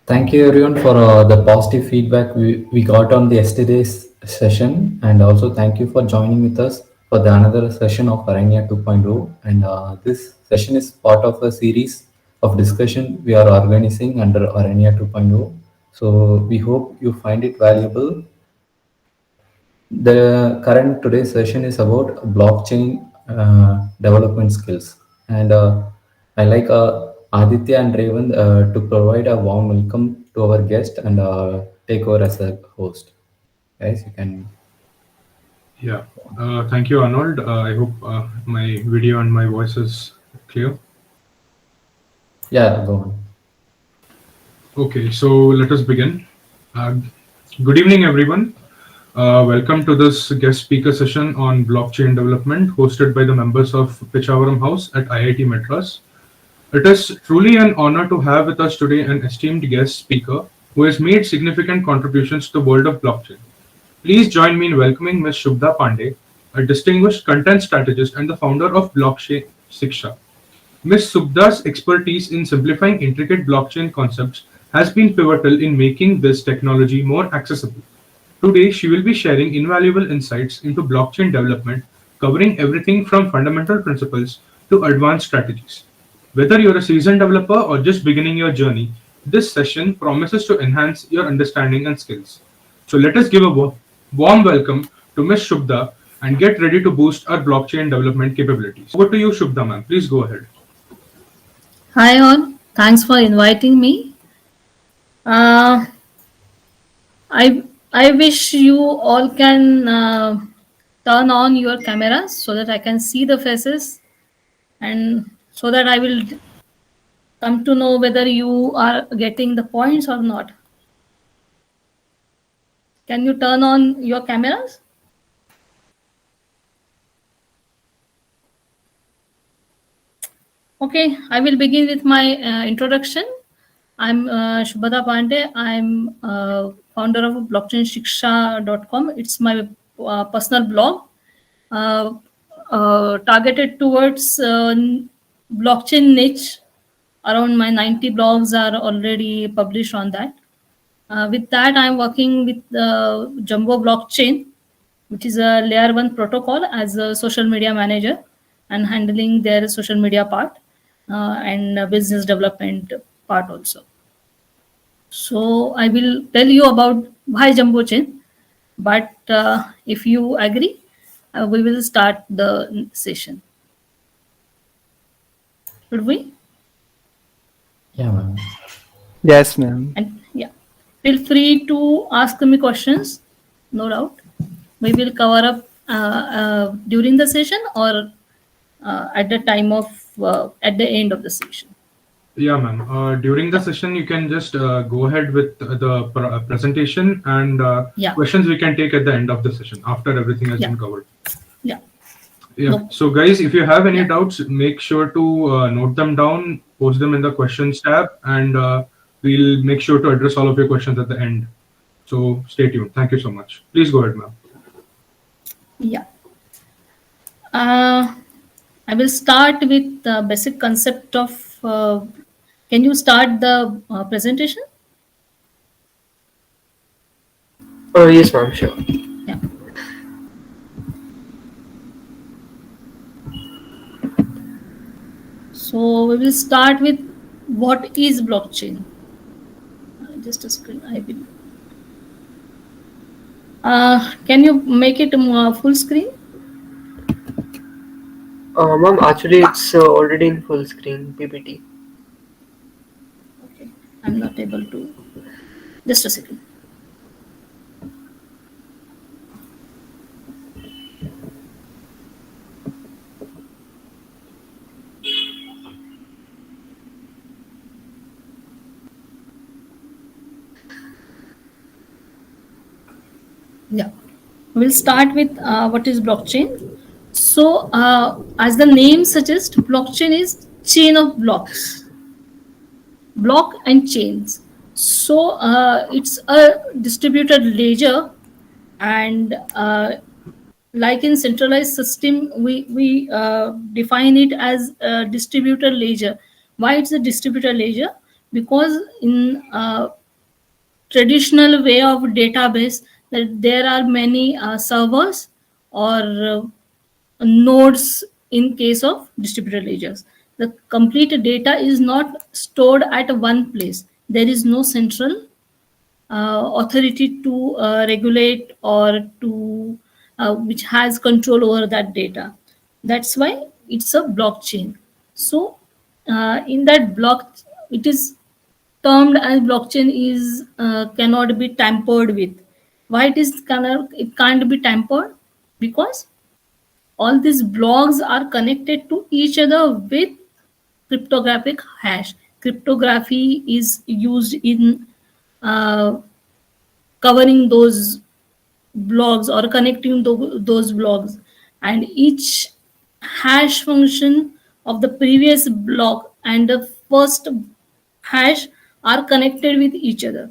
Thank you everyone for the positive feedback we got on the yesterday's session, and also thank you for joining with us for the another session of Aranya 2.0. And this session is part of a series of discussion we are organizing under Aranya 2.0. So we hope you find it valuable. The current today's session is about blockchain development skills, and I like Aditya and Raven to provide a warm welcome to our guest and take over as a host. Guys, you can. Yeah, thank you, Arnold. I hope my video and my voice is clear. Yeah, go on. Okay, so let us begin. Uh, Good evening, everyone. Welcome to this guest speaker session on blockchain development hosted by the members of Pichavaram House at IIT Madras. It is truly an honor to have with us today an esteemed guest speaker who has made significant contributions to the world of blockchain. Please join me in welcoming Ms. Shubhada Pande, a distinguished content strategist and the founder of Blockchain Shiksha. Ms. Subda's expertise in simplifying intricate blockchain concepts has been pivotal in making this technology more accessible. Today, she will be sharing invaluable insights into blockchain development, covering everything from fundamental principles to advanced strategies. Whether you're a seasoned developer or just beginning your journey, this session promises to enhance your understanding and skills. So let us give a warm welcome to Ms. Shubda and get ready to boost our blockchain development capabilities. Over to you, Shubda ma'am. Please go ahead. Hi all, thanks for inviting me. Uh, I wish you all can turn on your cameras so that I can see the faces and so that I will come to know whether you are getting the points or not. Can you turn on your cameras? Okay, I will begin with my introduction. I'm Shubhada Pande. I'm founder of blockchainshiksha.com. It's my personal blog uh, targeted towards blockchain niche. Around my 90 blogs are already published on that. With that, I'm working with JumboBlockchain, which is a layer 1 protocol as a social media manager and handling their social media part and business development part also. So I will tell you about why Jumbo Chain, but if you agree, we will start the session. Should we? Yeah, ma'am. Yes, ma'am. And yeah, feel free to ask me questions. No doubt, we will cover up during the session or at the time of at the end of the session. Yeah, ma'am. During the Yeah, session, you can just go ahead with the presentation and yeah, questions we can take at the end of the session after everything has yeah, been covered. yeah. Yeah. No, So, guys, if you have any yeah, doubts, make sure to note them down, post them in the questions tab, and we'll make sure to address all of your questions at the end. So, stay tuned. Thank you so much. Please go ahead, ma'am. yeah. Uh, I will start with the basic concept of. Can you start the presentation? Oh, yes, ma'am, sure. Yeah. So we will start with what is blockchain. Just a screen. I will. Can you make it full screen? Ma'am, actually, it's already in full screen PPT. Okay. I'm not able to. Just a second. Yeah. We'll start with what is blockchain. So, as the name suggests, blockchain is chain of blocks, block and chains. So, it's a distributed ledger, and like in centralized system, we define it as a distributed ledger. Why it's a distributed ledger? because in traditional way of database, that there are many servers or nodes. In case of distributed ledgers, the complete data is not stored at one place. There is no central authority to regulate or to which has control over that data. That's why it's a blockchain. So in that block, it is termed as blockchain is cannot be tampered with. Why it can't be tampered? Because all these blocks are connected to each other with cryptographic hash. Cryptography is used in uh, covering those blocks or connecting those blocks, and each hash function of the previous block and the first hash are connected with each other.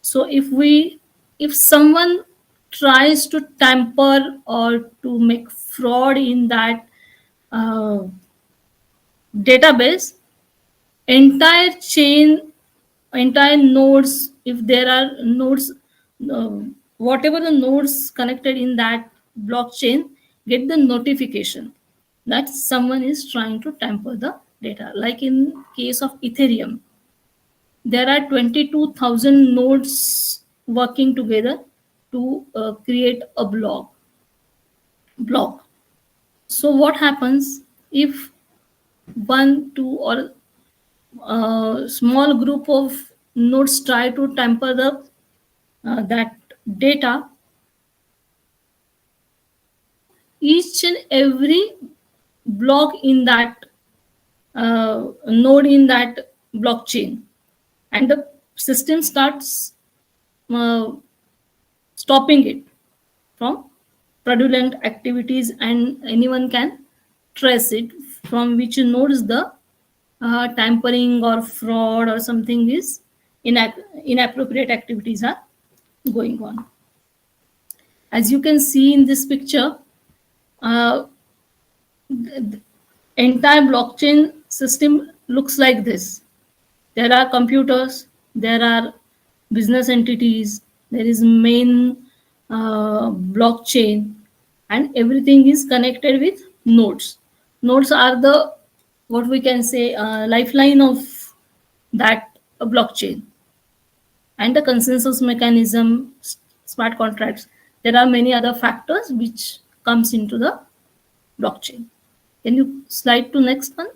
So if someone tries to tamper or to make fraud in that uh, database, entire chain, entire nodes, if there are nodes, uh, whatever the nodes connected in that blockchain, get the notification that someone is trying to tamper the data. Like in case of Ethereum, there are 22,000 nodes working together to create a block. So what happens if one, two, or small group of nodes try to tamper the that data? Each and every block in that node in that blockchain, and the system starts uh, stopping it from fraudulent activities, and anyone can trace it from which nodes the tampering or fraud or something is inappropriate activities are going on. As you can see in this picture, uh, the entire blockchain system looks like this. There are computers, there are business entities, there is main blockchain, and everything is connected with nodes. Nodes are the, what we can say, lifeline of that blockchain. And the consensus mechanism, smart contracts, there are many other factors which comes into the blockchain. Can you slide to next one?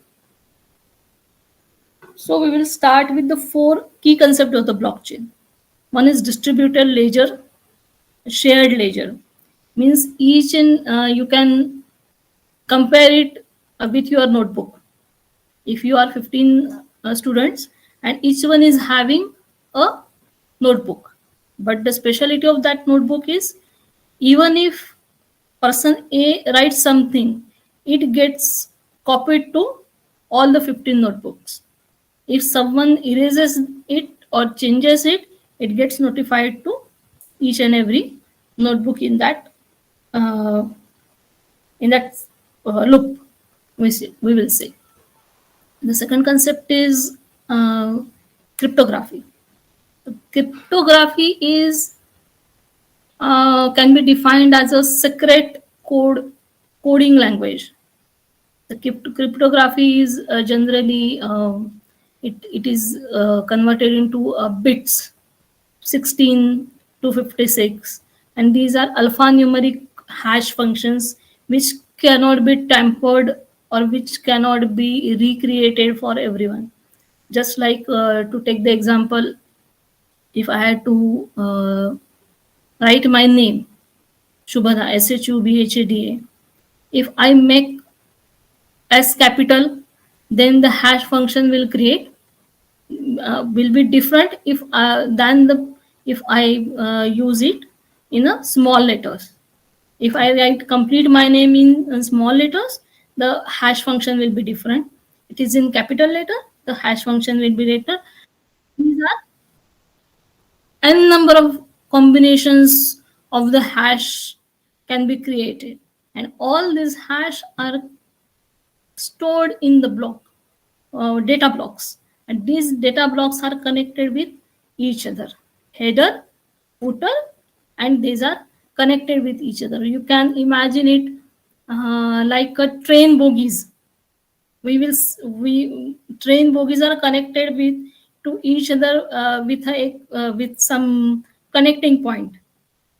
So we will start with the four key concepts of the blockchain. One is distributed ledger, shared ledger. Means each and you can compare it with your notebook. If you are 15 students and each one is having a notebook, but the specialty of that notebook is, even if person A writes something, it gets copied to all the 15 notebooks. If someone erases it or changes it, it gets notified to each and every notebook uh, in that loop. We will say. The second concept is cryptography. Cryptography is can be defined as a secret coding language. The cryptography is generally it is converted into bits, 16 to 56, and these are alphanumeric hash functions which cannot be tampered or which cannot be recreated for everyone. Just like to take the example, if I had to write my name, Shubhada, Shubhada, if I make S capital, then the hash function will create will be different if than the if I use it in a small letters. If I write complete my name in small letters, the hash function will be different. It is in capital letter, the hash function will be later. These are n number of combinations of the hash can be created, and all these hash are stored in the block data blocks. and these data blocks are connected with each other. Header, footer, and these are connected with each other. You can imagine it like a train bogies. We train bogies are connected with to each other with some connecting point.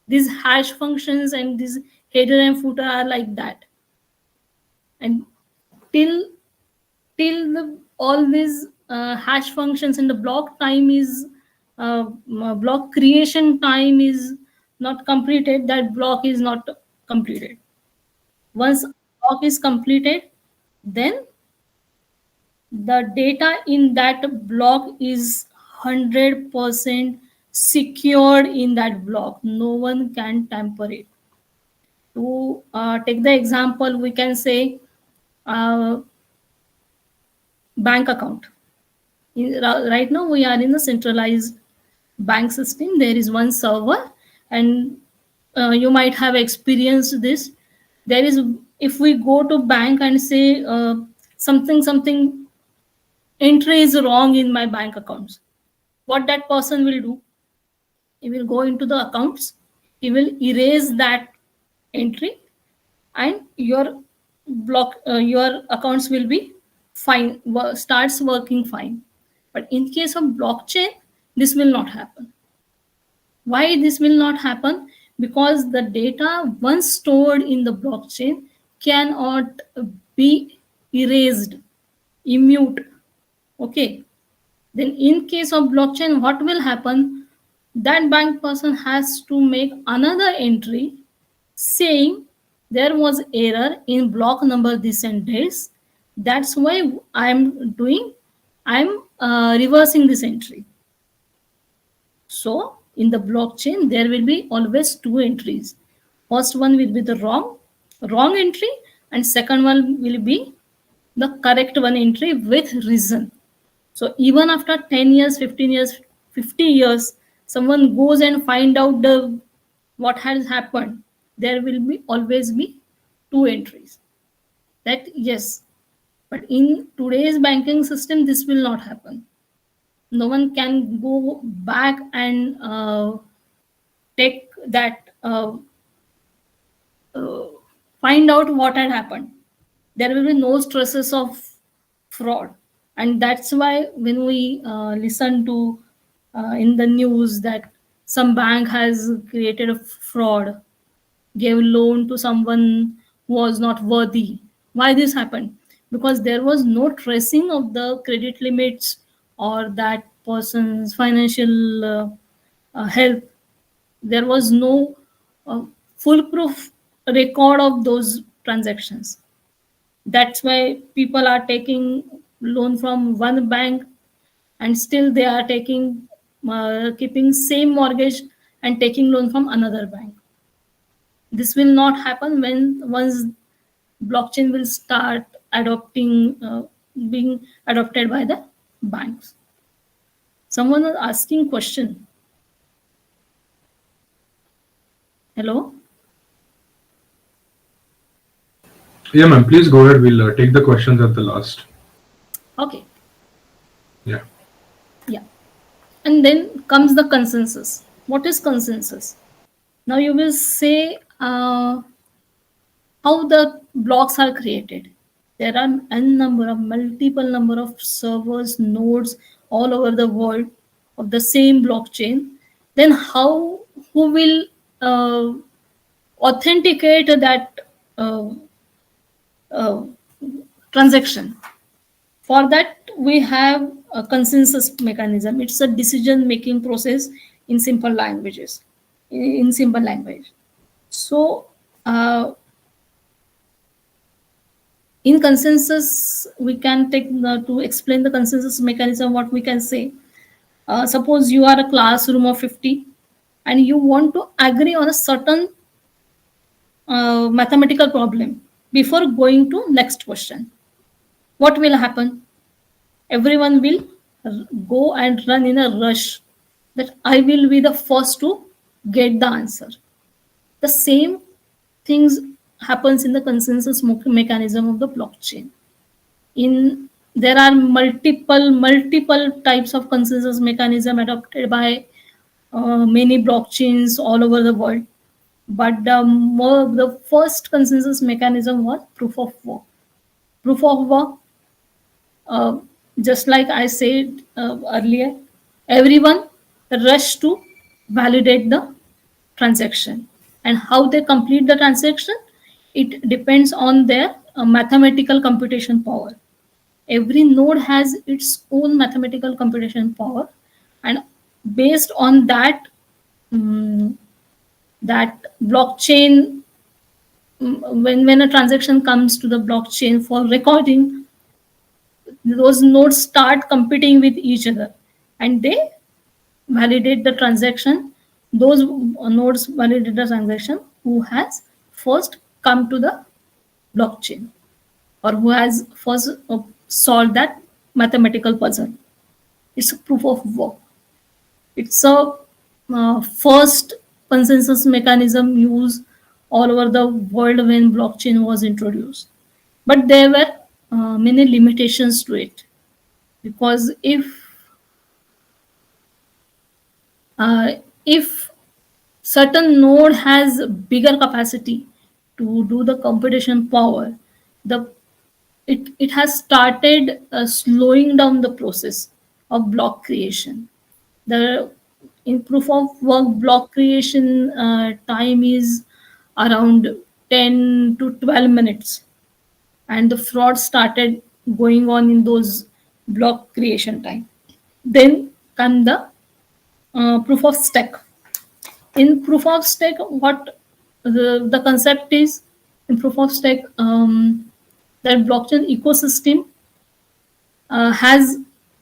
These hash functions and these header and footer are like that, and till all these hash functions and the block time is block creation time is not completed, that block is not completed. Once block is completed, then the data in that block is 100% secured in that block. No one can tamper it. To take the example, we can say uh, bank account. Right now we are in a centralized bank system. There is one server, and you might have experienced this. There is, if we go to bank and say something entry is wrong in my bank accounts, what that person will do, he will go into the accounts, he will erase that entry, and your accounts will be fine, starts working fine. But in case of blockchain, this will not happen. Why this will not happen? Because the data once stored in the blockchain cannot be erased, immute. Okay. Then in case of blockchain, what will happen? That bank person has to make another entry saying there was error in block number this and this. That's why I'm reversing this entry. So in the blockchain, there will be always two entries. First one will be the wrong entry, and second one will be the correct one entry with reason. So even after 10 years, 15 years, 50 years, someone goes and find out what has happened, there will be always be two entries. That, yes, but in today's banking system, this will not happen. No one can go back and take that find out what had happened. There will be no stresses of fraud, and that's why when we listen to in the news that some bank has created a fraud, gave loan to someone who was not worthy. Why this happened? Because there was no tracing of the credit limits or that person's financial health. There was no foolproof record of those transactions. That's why people are taking loan from one bank and still they are taking keeping same mortgage and taking loan from another bank. This will not happen when once blockchain will start adopting being adopted by the banks. Someone was asking question. Hello. Yeah, ma'am. Please go ahead. We'll take the questions at the last. Okay. Yeah. Yeah. And then comes the consensus. What is consensus? Now you will say how the blocks are created. There are multiple number of servers, nodes all over the world of the same blockchain. Then who will uh, authenticate that uh, uh, transaction? For that, we have a consensus mechanism. It's a decision-making process in simple languages, in simple language. So, in consensus, we can take to explain the consensus mechanism. What we can say, suppose you are a classroom of 50, and you want to agree on a certain mathematical problem before going to next question. What will happen? Everyone will go and run in a rush that I will be the first to get the answer. The same things happens in the consensus mechanism of the blockchain. In there are multiple types of consensus mechanism adopted by many blockchains all over the world. But the first consensus mechanism was proof of work. Proof of work, uh, just like I said earlier, everyone rush to validate the transaction, and how they complete the transaction, it depends on their mathematical computation power. Every node has its own mathematical computation power, and based on that, mm, that blockchain, when a transaction comes to the blockchain for recording, those nodes start competing with each other, and they validate the transaction. Those nodes validate the transaction who has first come to the blockchain, or who has first solved that mathematical puzzle. It's a proof of work. It's a first consensus mechanism used all over the world when blockchain was introduced. But there were many limitations to it, because if certain node has bigger capacity to do the computation power, the it has started slowing down the process of block creation. The in proof of work, block creation time is around 10 to 12 minutes, and the fraud started going on in those block creation time. Then come the proof of stake. In proof of stake, what the concept is, in proof of stake, that blockchain ecosystem has,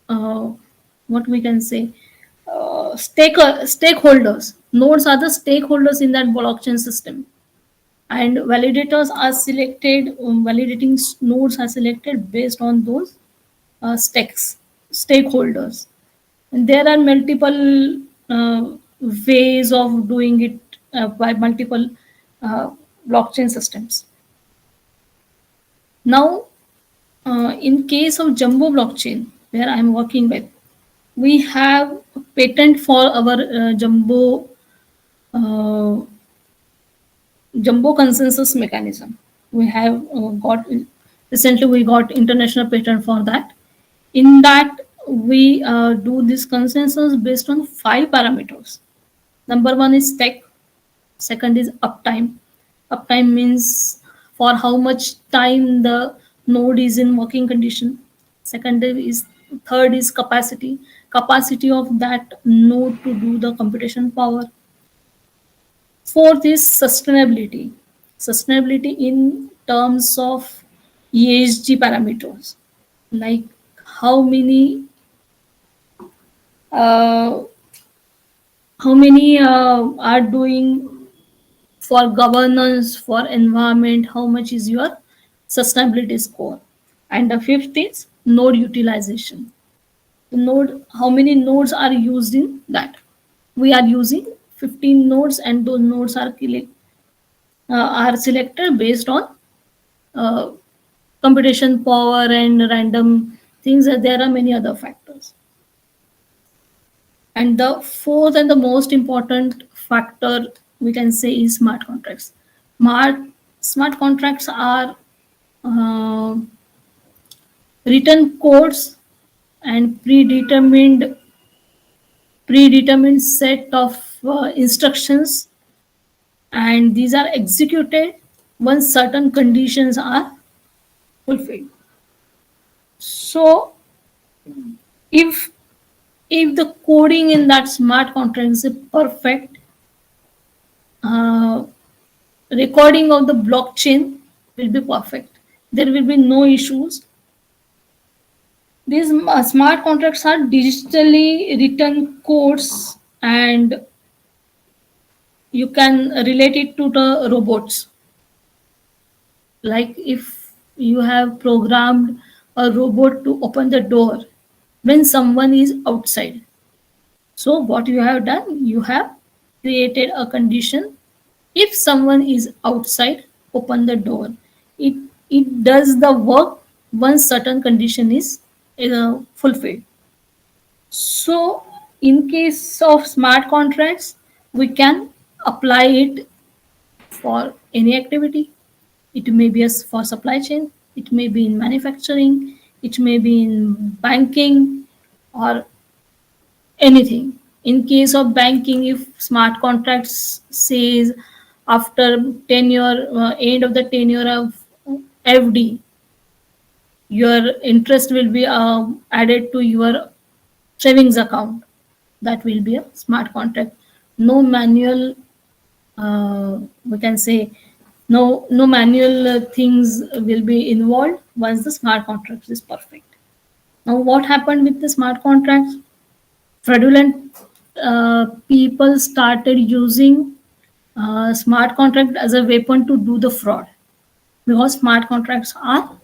uh, what we can say, stakeholders. Nodes are the stakeholders in that blockchain system, and validators are selected. Validating nodes are selected based on those stakeholders. And there are multiple ways of doing it by multiple uh, blockchain systems. Now, in case of Jumbo blockchain, where I'm working with, we have a patent for our uh, Jumbo consensus mechanism. We have got recently we got international patent for that. In that, we do this consensus based on 5 parameters. Number one is tech. Second is uptime. Uptime means for how much time the node is in working condition. Second is Third is capacity. Capacity of that node to do the computation power. Fourth is sustainability. Sustainability in terms of ESG parameters, like how many uh, are doing for governance, for environment, how much is your sustainability score. And the fifth is node utilization. The node, how many nodes are used in that. We are using 15 nodes, and those nodes are selected based on uh, computation power and random things. There are many other factors. And the fourth and the most important factor we can say is smart contracts. Smart contracts are uh, written codes and predetermined set of instructions, and these are executed once certain conditions are fulfilled. So if the coding in that smart contract is perfect, uh, recording of the blockchain will be perfect. There will be no issues. These smart contracts are digitally written codes, and you can relate it to the robots. Like if you have programmed a robot to open the door when someone is outside. So what you have done, you have created a condition. If someone is outside, open the door. It does the work once certain condition is fulfilled. So, in case of smart contracts, we can apply it for any activity. It may be for supply chain, it may be in manufacturing, it may be in banking, or anything. In case of banking, if smart contracts says after tenure, end of the tenure of FD, your interest will be added to your savings account. That will be a smart contract. No manual, we can say, no manual things will be involved once the smart contract is perfect. Now, what happened with the smart contracts? Fraudulent people started using smart contract as a weapon to do the fraud, because smart contracts are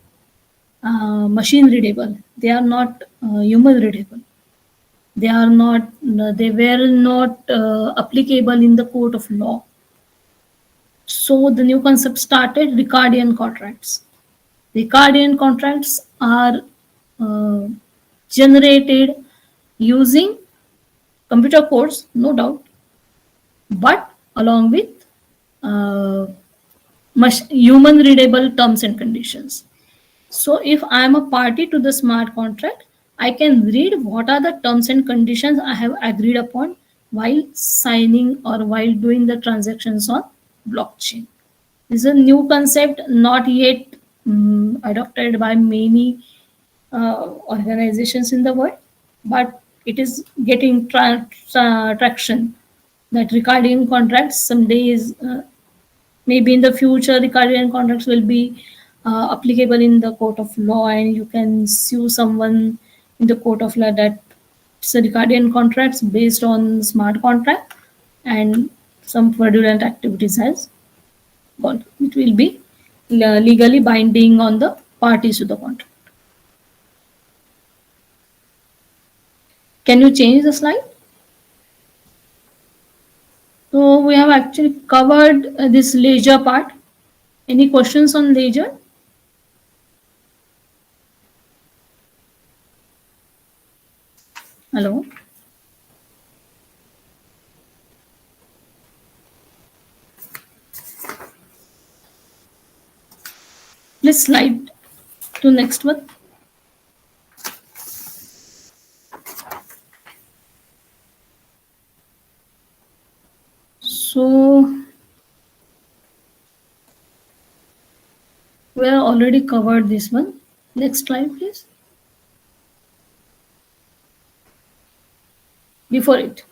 machine readable. They are not human readable. They were not applicable in the court of law. So the new concept started, Ricardian contracts. Ricardian contracts are uh, generated using computer codes, no doubt, but along with uh, human readable terms and conditions. So if I am a party to the smart contract, I can read what are the terms and conditions I have agreed upon while signing or while doing the transactions on blockchain. This is a new concept, not yet adopted by many organizations in the world, but it is getting traction. That recording contracts some days, maybe in the future, recording contracts will be applicable in the court of law, and you can sue someone in the court of law that it's a recording contracts based on smart contract and some fraudulent activities has gone. It will be legally binding on the parties to the contract. Can you change the slide? So we have actually covered this ledger part. Any questions on ledger? Hello? Please slide to next one. So we have already covered this one. Next slide, please. Before it,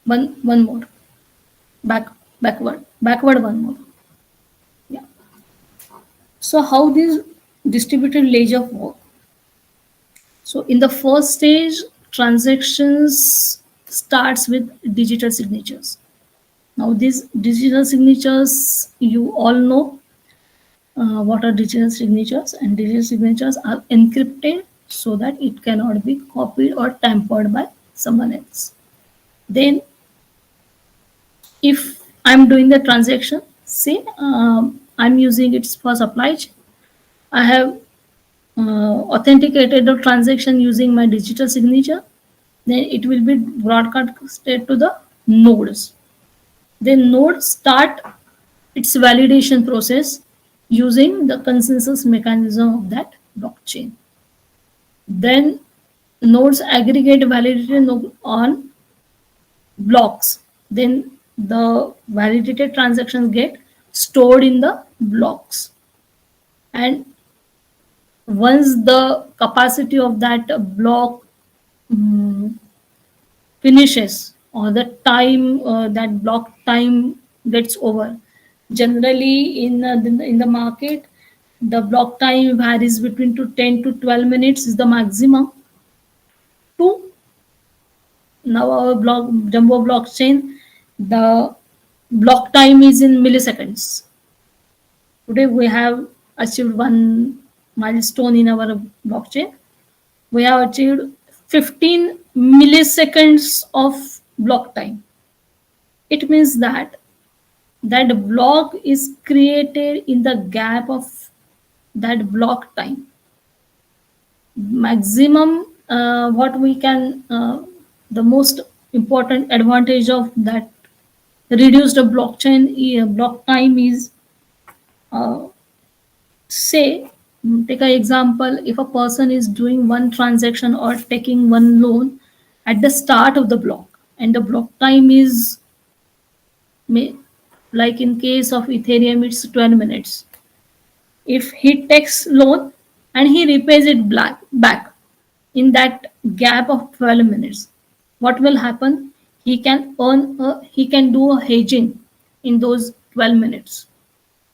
one more. Backward one more. Yeah. So how this distributed ledger work? So in the first stage, transactions starts with digital signatures. Now these digital signatures, you all know what are digital signatures, and digital signatures are encrypted so that it cannot be copied or tampered by someone else. Then if I'm doing the transaction, say I'm using it for supply chain, I have authenticated the transaction using my digital signature, then it will be broadcasted to the nodes. Then nodes start its validation process using the consensus mechanism of that blockchain. Then nodes aggregate validity on blocks. Then the validated transactions get stored in the blocks. And once the capacity of that block finishes, or the time that block time gets over, generally in the market, the block time varies between to 10 to 12 minutes is the maximum. To now our jumbo blockchain, the block time is in milliseconds. Today we have achieved one milestone in our blockchain. We have achieved 15 milliseconds of block time. It means that block is created in the gap of that block time. maximum what we can the most important advantage of that reduced blockchain block time is uh, say take an example, if a person is doing one transaction or taking one loan at the start of the block and the block time is may, like in case of ethereum it's 12 minutes. If he takes loan and he repays it back in that gap of 12 minutes, what will happen? He can do a hedging in those 12 minutes.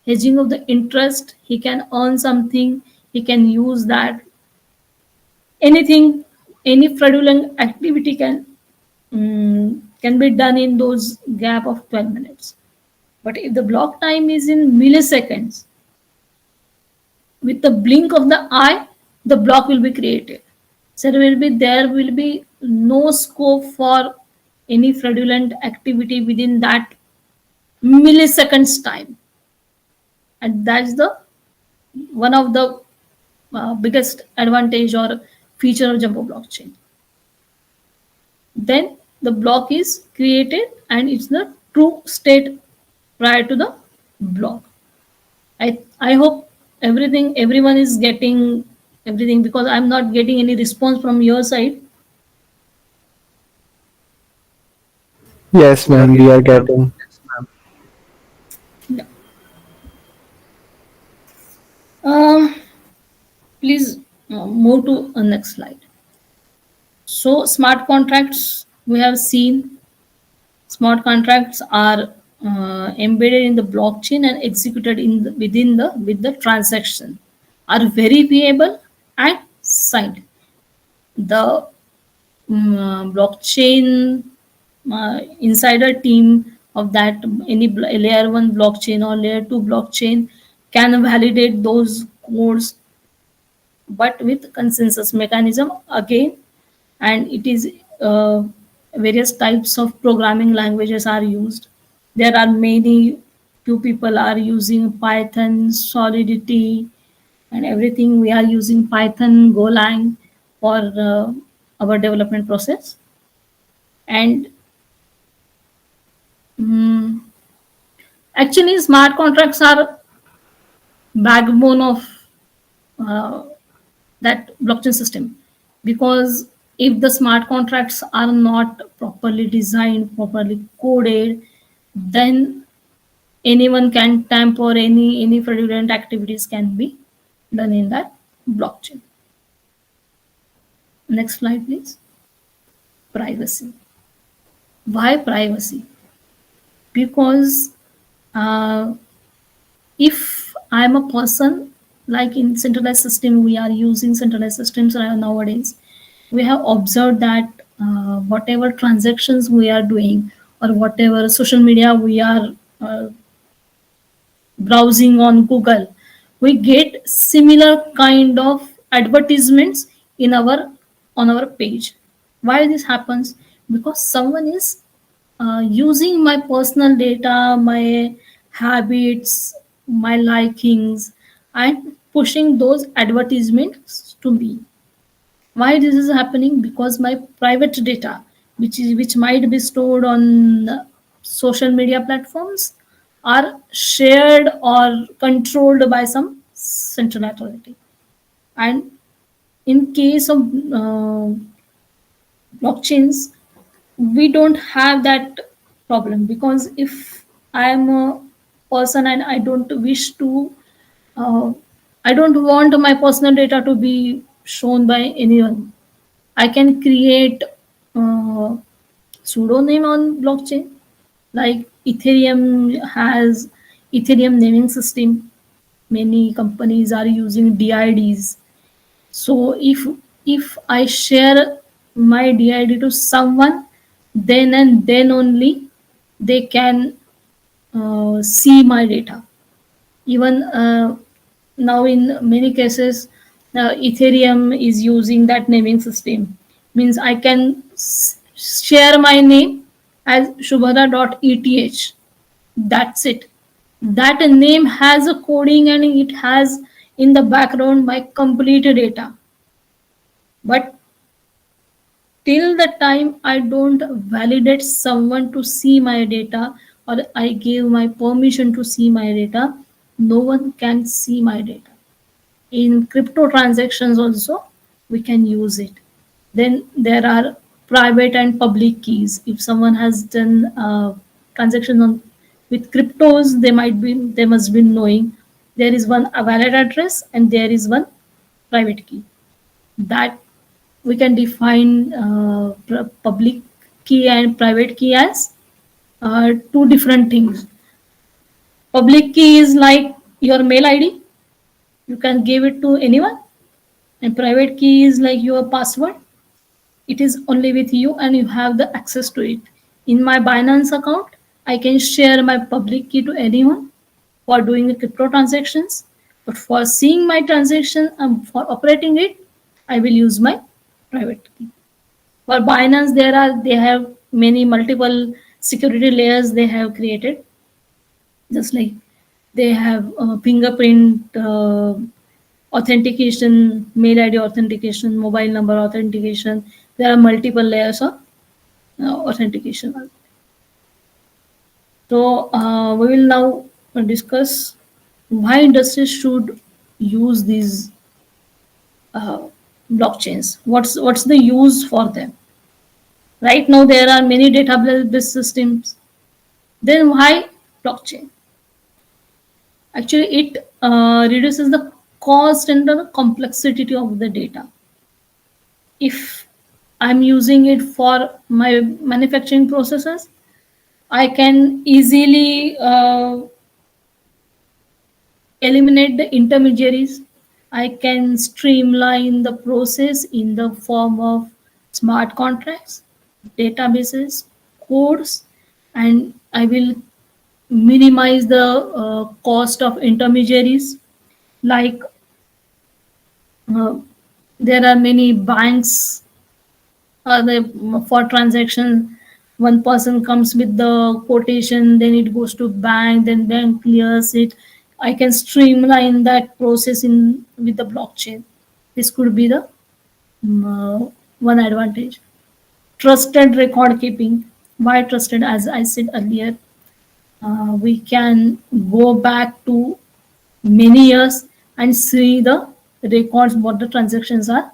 Hedging of the interest, he can earn something, he can use that. Anything, any fraudulent activity can be done in those gap of 12 minutes. But if the block time is in milliseconds, with the blink of the eye, the block will be created. So there will be no scope for any fraudulent activity within that milliseconds time, and that's the one of the biggest advantage or feature of Jumbo blockchain. Then the block is created and it's the true state prior to the block. I hope everyone is getting everything because I'm not getting any response from your side. Yes, ma'am, we are getting. Yeah. Uh, Please move to the next slide. So smart contracts we have seen. Smart contracts are embedded in the blockchain and executed within the with the transaction, are verifiable and signed. The blockchain insider team of that any layer 1 blockchain or layer 2 blockchain can validate those codes, but with consensus mechanism again. And it is various types of programming languages are used. There are many, few people are using python, solidity, and everything. We are using python, golang for our development process. And mm, actually smart contracts are backbone of uh, that blockchain system, because if the smart contracts are not properly designed, properly coded, then anyone can tamper, any fraudulent activities can be done in that blockchain. Next slide please. Privacy. Why privacy? Because uh, if I'm a person, like in centralized system, we are using centralized systems nowadays, we have observed that whatever transactions we are doing or whatever social media we are browsing on Google, we get similar kind of advertisements in our on our page. Why this happens? Because someone is using my personal data, my habits, my likings, and pushing those advertisements to me. Why this is happening? Because my private data, which might be stored on social media platforms, are shared or controlled by some central authority. And in case of blockchains, we don't have that problem, because if I am a person and uh, I don't want my personal data to be shown by anyone, I can create pseudonym on blockchain. Like Ethereum has Ethereum naming system. Many companies are using DIDs. So if I share my DID to someone, then and then only they can see my data. Even now in many cases, Ethereum is using that naming system. Means I can share my name as Shubhada.eth. That's it. That name has a coding and it has in the background my complete data. But till the time I don't validate someone to see my data, or I give my permission to see my data, no one can see my data. In crypto transactions also, we can use it. Then there are private and public keys. If someone has done transaction on with cryptos, they must be knowing there is one a valid address and there is one private key. That we can define public key and private key as two different things. Public key is like your mail ID, you can give it to anyone, and private key is like your password. It is only with you and you have the access to it. In my Binance account, I can share my public key to anyone for doing the crypto transactions, but for seeing my transaction and for operating it, I will use my private key. For Binance, they have many multiple security layers they have created, just like they have fingerprint authentication, mail ID authentication, mobile number authentication. There are multiple layers of authentication. So we will now discuss why industries should use these blockchains. What's the use for them? Right now there are many database systems. Then why blockchain? Actually, it reduces the cost and the complexity of the data. If I'm using it for my manufacturing processes, I can easily eliminate the intermediaries. I can streamline the process in the form of smart contracts, databases, codes, and I will minimize the cost of intermediaries. Like uh, there are many banks for transactions. One person comes with the quotation, then it goes to bank, then bank clears it. I can streamline that process in with the blockchain. This could be the one advantage. Trusted record keeping. Why trusted? As I said earlier, we can go back to many years and see the records what the transactions are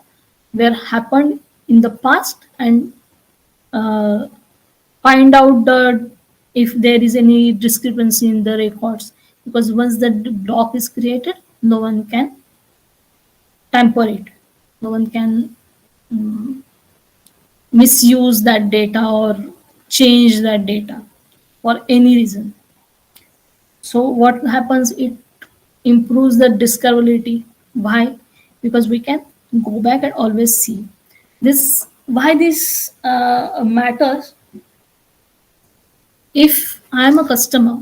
were happened in the past, and uh, find out the if there is any discrepancy in the records, because once the block is created, no one can tamper it, no one can misuse that data or change that data for any reason. So what happens, it improves the discoverability. Why? Because we can go back and always see this. Why this matters? If I'm a customer,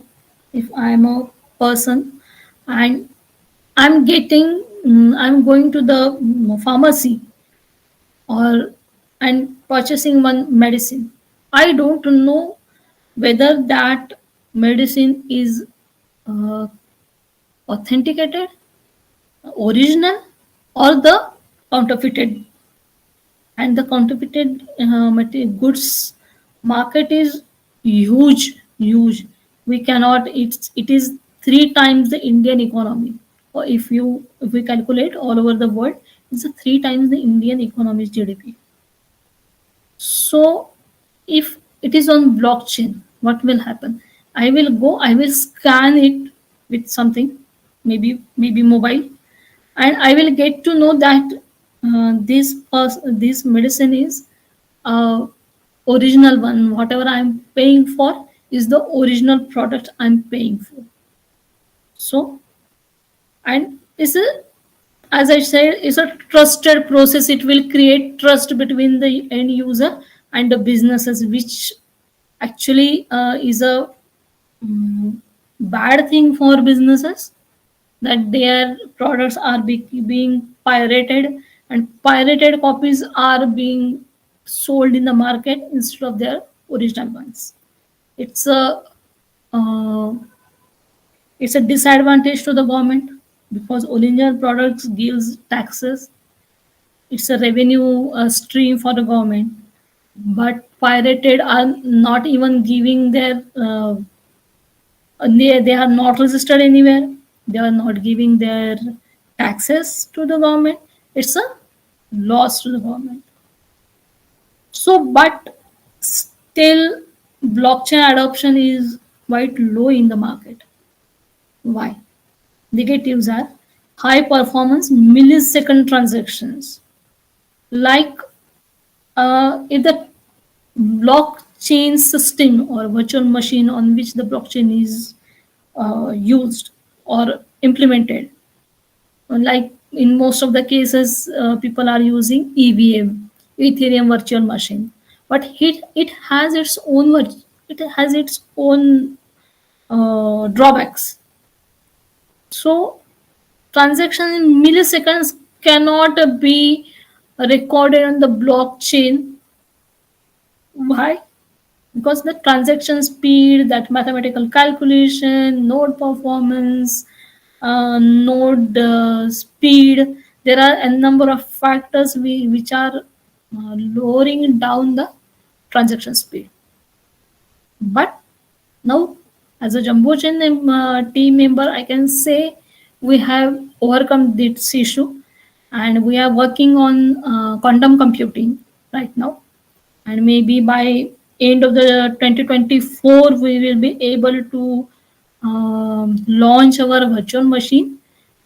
if I'm a person, and I'm going to the pharmacy, or and purchasing one medicine, I don't know whether that medicine is uh, authenticated, original, or the counterfeited. And the counterfeited goods market is huge. We cannot. It is three times the Indian economy. Or if we calculate all over the world, it's a three times the Indian economy's GDP. So if it is on blockchain, what will happen? I will scan it with something, maybe mobile, and I will get to know that this medicine is uh, original one. Whatever I'm paying for is the original product I'm paying for. So, and is a, as I said, it's a trusted process. It will create trust between the end user and the businesses, which actually is a bad thing for businesses, that their products are being pirated, and pirated copies are being sold in the market instead of their original ones. It's a uh, it's a disadvantage to the government, because original products gives taxes, It's a revenue stream for the government. But pirated are not even giving their they are not registered anywhere. They are not giving their taxes to the government. It's a loss to the government. So, but still, blockchain adoption is quite low in the market. Why? Negatives are high performance millisecond transactions. Like if the blockchain system or virtual machine on which the blockchain is used or implemented, like in most of the cases, people are using EVM, Ethereum Virtual Machine, but it has its own it has its own drawbacks. So transaction in milliseconds cannot be recorded on the blockchain. Why? Because the transaction speed, that mathematical calculation, node performance, node speed, there are a number of factors which are lowering down the transaction speed. But now, as a JumboChain team member, I can say we have overcome this issue, and we are working on quantum computing right now. And maybe by end of the 2024, we will be able to launch our virtual machine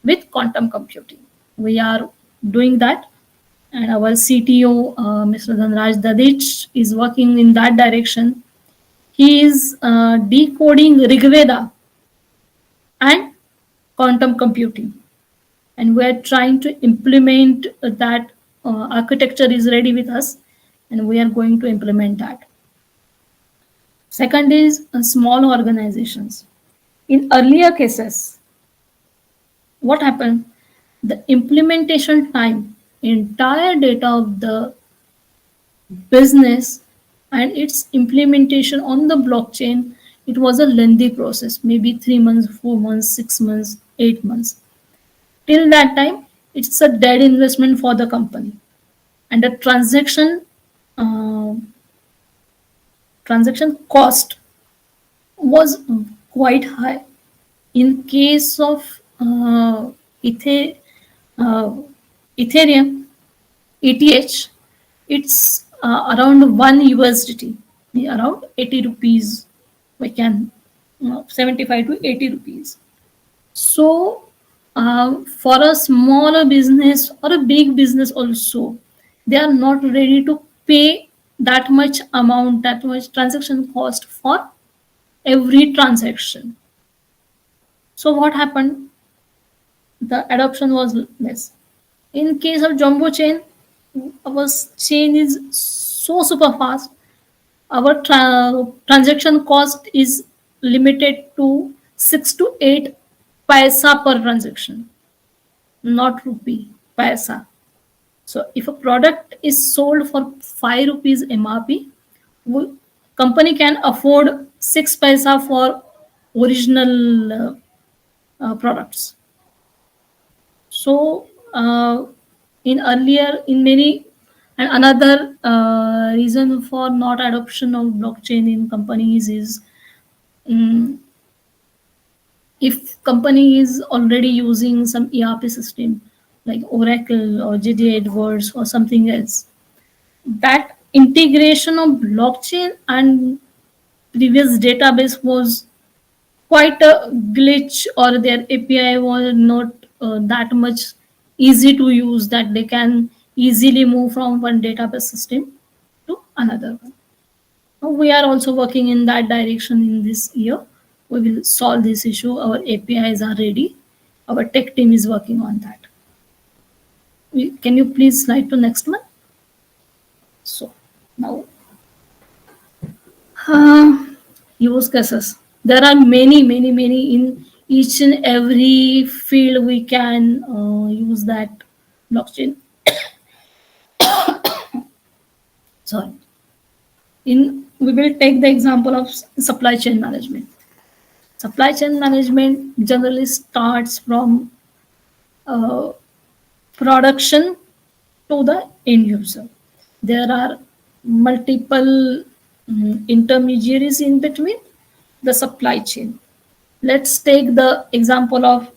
with quantum computing. We are doing that, and our CTO, Mr. Dhanraj Dadich, is working in that direction. He is decoding Rigveda and quantum computing, and we are trying to implement that. Architecture is ready with us, and we are going to implement that. Second is small organizations. In earlier cases, what happened? The implementation time, entire data of the business and its implementation on the blockchain, it was a lengthy process, maybe 3 months, 4 months, 6 months, 8 months. Till that time, it's a dead investment for the company, and the uh, transaction cost was quite high. In case of Ethe- uh, Ethereum, ETH, it's around 1 USDT, around 80 rupees. We can 75 to 80 rupees. So, for a smaller business or a big business also, they are not ready to pay that much amount, that much transaction cost for every transaction. So, what happened? The adoption was less. In case of Jumbo chain, our chain is so super fast. Our transaction cost is limited to 6 to 8 paisa per transaction, not rupee, paisa. So if a product is sold for 5 rupees MRP, company can afford 6 paisa for original products. So in earlier, in many, and another reason for not adoption of blockchain in companies is mm, if company is already using some ERP system like Oracle or JD Edwards or something else, that integration of blockchain and previous database was quite a glitch, or their API was not that much easy to use that they can easily move from one database system to another one. We are also working in that direction in this year. We will solve this issue. Our APIs are ready. Our tech team is working on that. Can you please slide to next one? So now, uh, use cases. There are many in each and every field. We can use that blockchain. Sorry. In we will take the example of supply chain management. Supply chain management generally starts from uh, production to the end user. There are multiple intermediaries in between the supply chain. Let's take the example of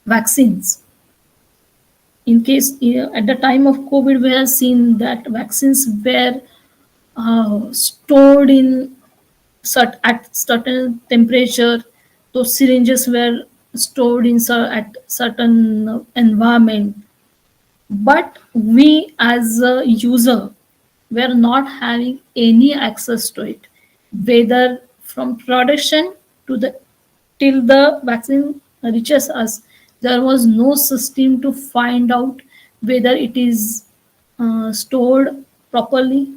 vaccines. In case at the time of COVID, we have seen that vaccines were stored in at certain temperature. Those syringes were stored in at certain environment, but we as a user were not having any access to it, whether from production to the till the vaccine reaches us. There was no system to find out whether it is stored properly,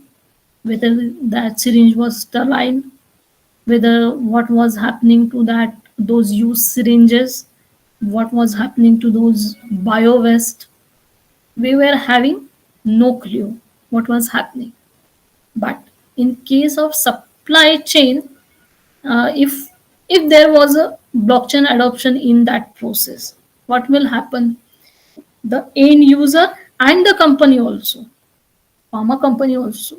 whether that syringe was sterile, whether what was happening to that those used syringes, what was happening to those bio waste. We were having no clue what was happening. But in case of supply chain, if there was a blockchain adoption in that process, what will happen? The end user and the company also, pharma company also,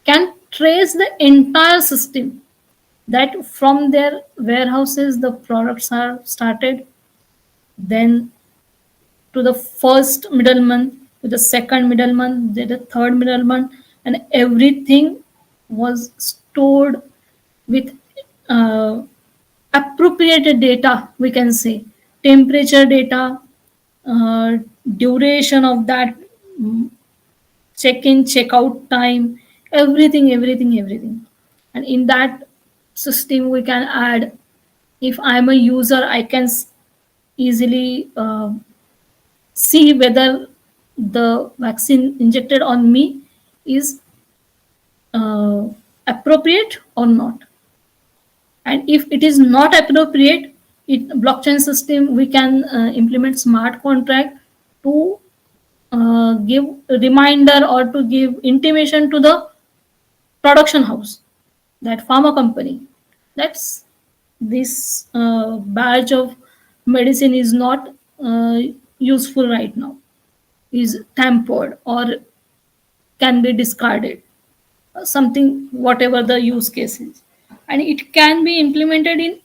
can trace the entire system, that from their warehouses the products are started, then to the first middleman, to the second middleman, then the third middleman, and everything was stored with uh, appropriate data, we can say temperature data, uh, duration of that, check-in, check-out time, everything. And in that system, we can add, if I'm a user, I can easily see whether the vaccine injected on me is uh, appropriate or not. And if it is not appropriate, it blockchain system, we can implement smart contract to give reminder or to give intimation to the production house, that pharma company, that's this batch of medicine is not useful right now, is tampered or can be discarded, something, whatever the use case is. And it can be implemented in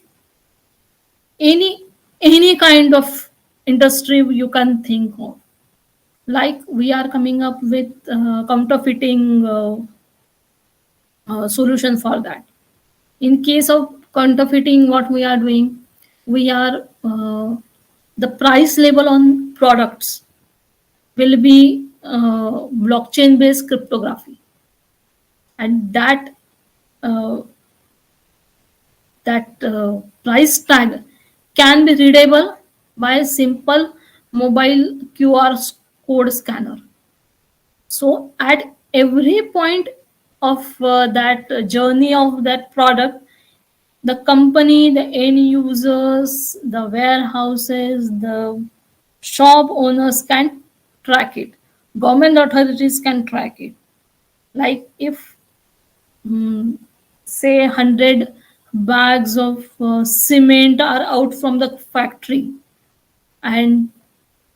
any any kind of industry you can think of. Like we are coming up with counterfeiting solution for that. In case of counterfeiting, what we are doing, we are the price label on products will be blockchain based cryptography, and uh, that price tag can be readable by a simple mobile QR code scanner. So at every point of that journey of that product, the company, the end users, the warehouses, the shop owners can track it. Government authorities can track it. Like if, say, 100 bags of cement are out from the factory, and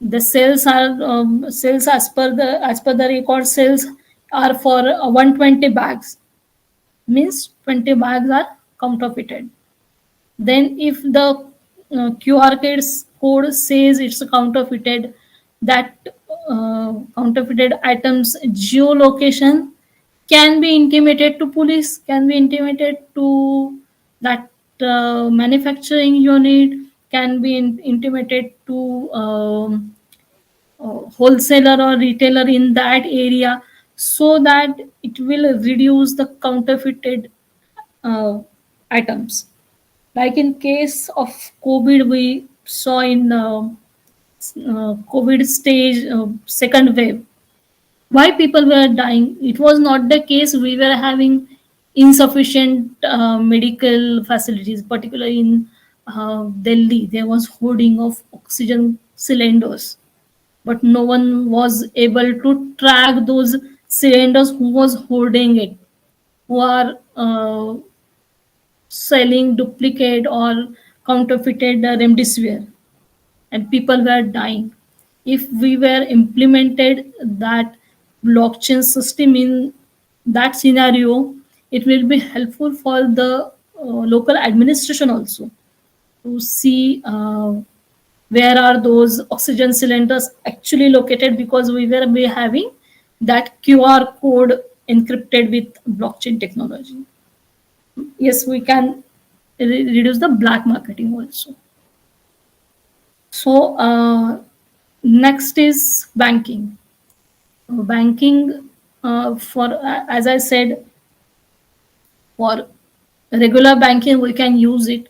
the sales are sales as per the record sales are for 120 bags, means 20 bags are counterfeited. Then if the QR code says it's counterfeited, that counterfeited items geolocation can be intimated to police, can be intimated to that manufacturing unit, can be intimated to wholesaler or retailer in that area, so that it will reduce the counterfeited items. Like in case of COVID, we saw in COVID stage, second wave, why people were dying. It was not the case we were having insufficient medical facilities, particularly in Delhi. There was hoarding of oxygen cylinders, but no one was able to track those cylinders, who was hoarding it, who are selling duplicate or counterfeited remdesivir, and people were dying. If we were implemented that blockchain system in that scenario, it will be helpful for the local administration also to see where are those oxygen cylinders actually located, because we will be having that QR code encrypted with blockchain technology. Yes, we can reduce the black marketing also. So next is banking. Banking, for as I said, for regular banking we can use it,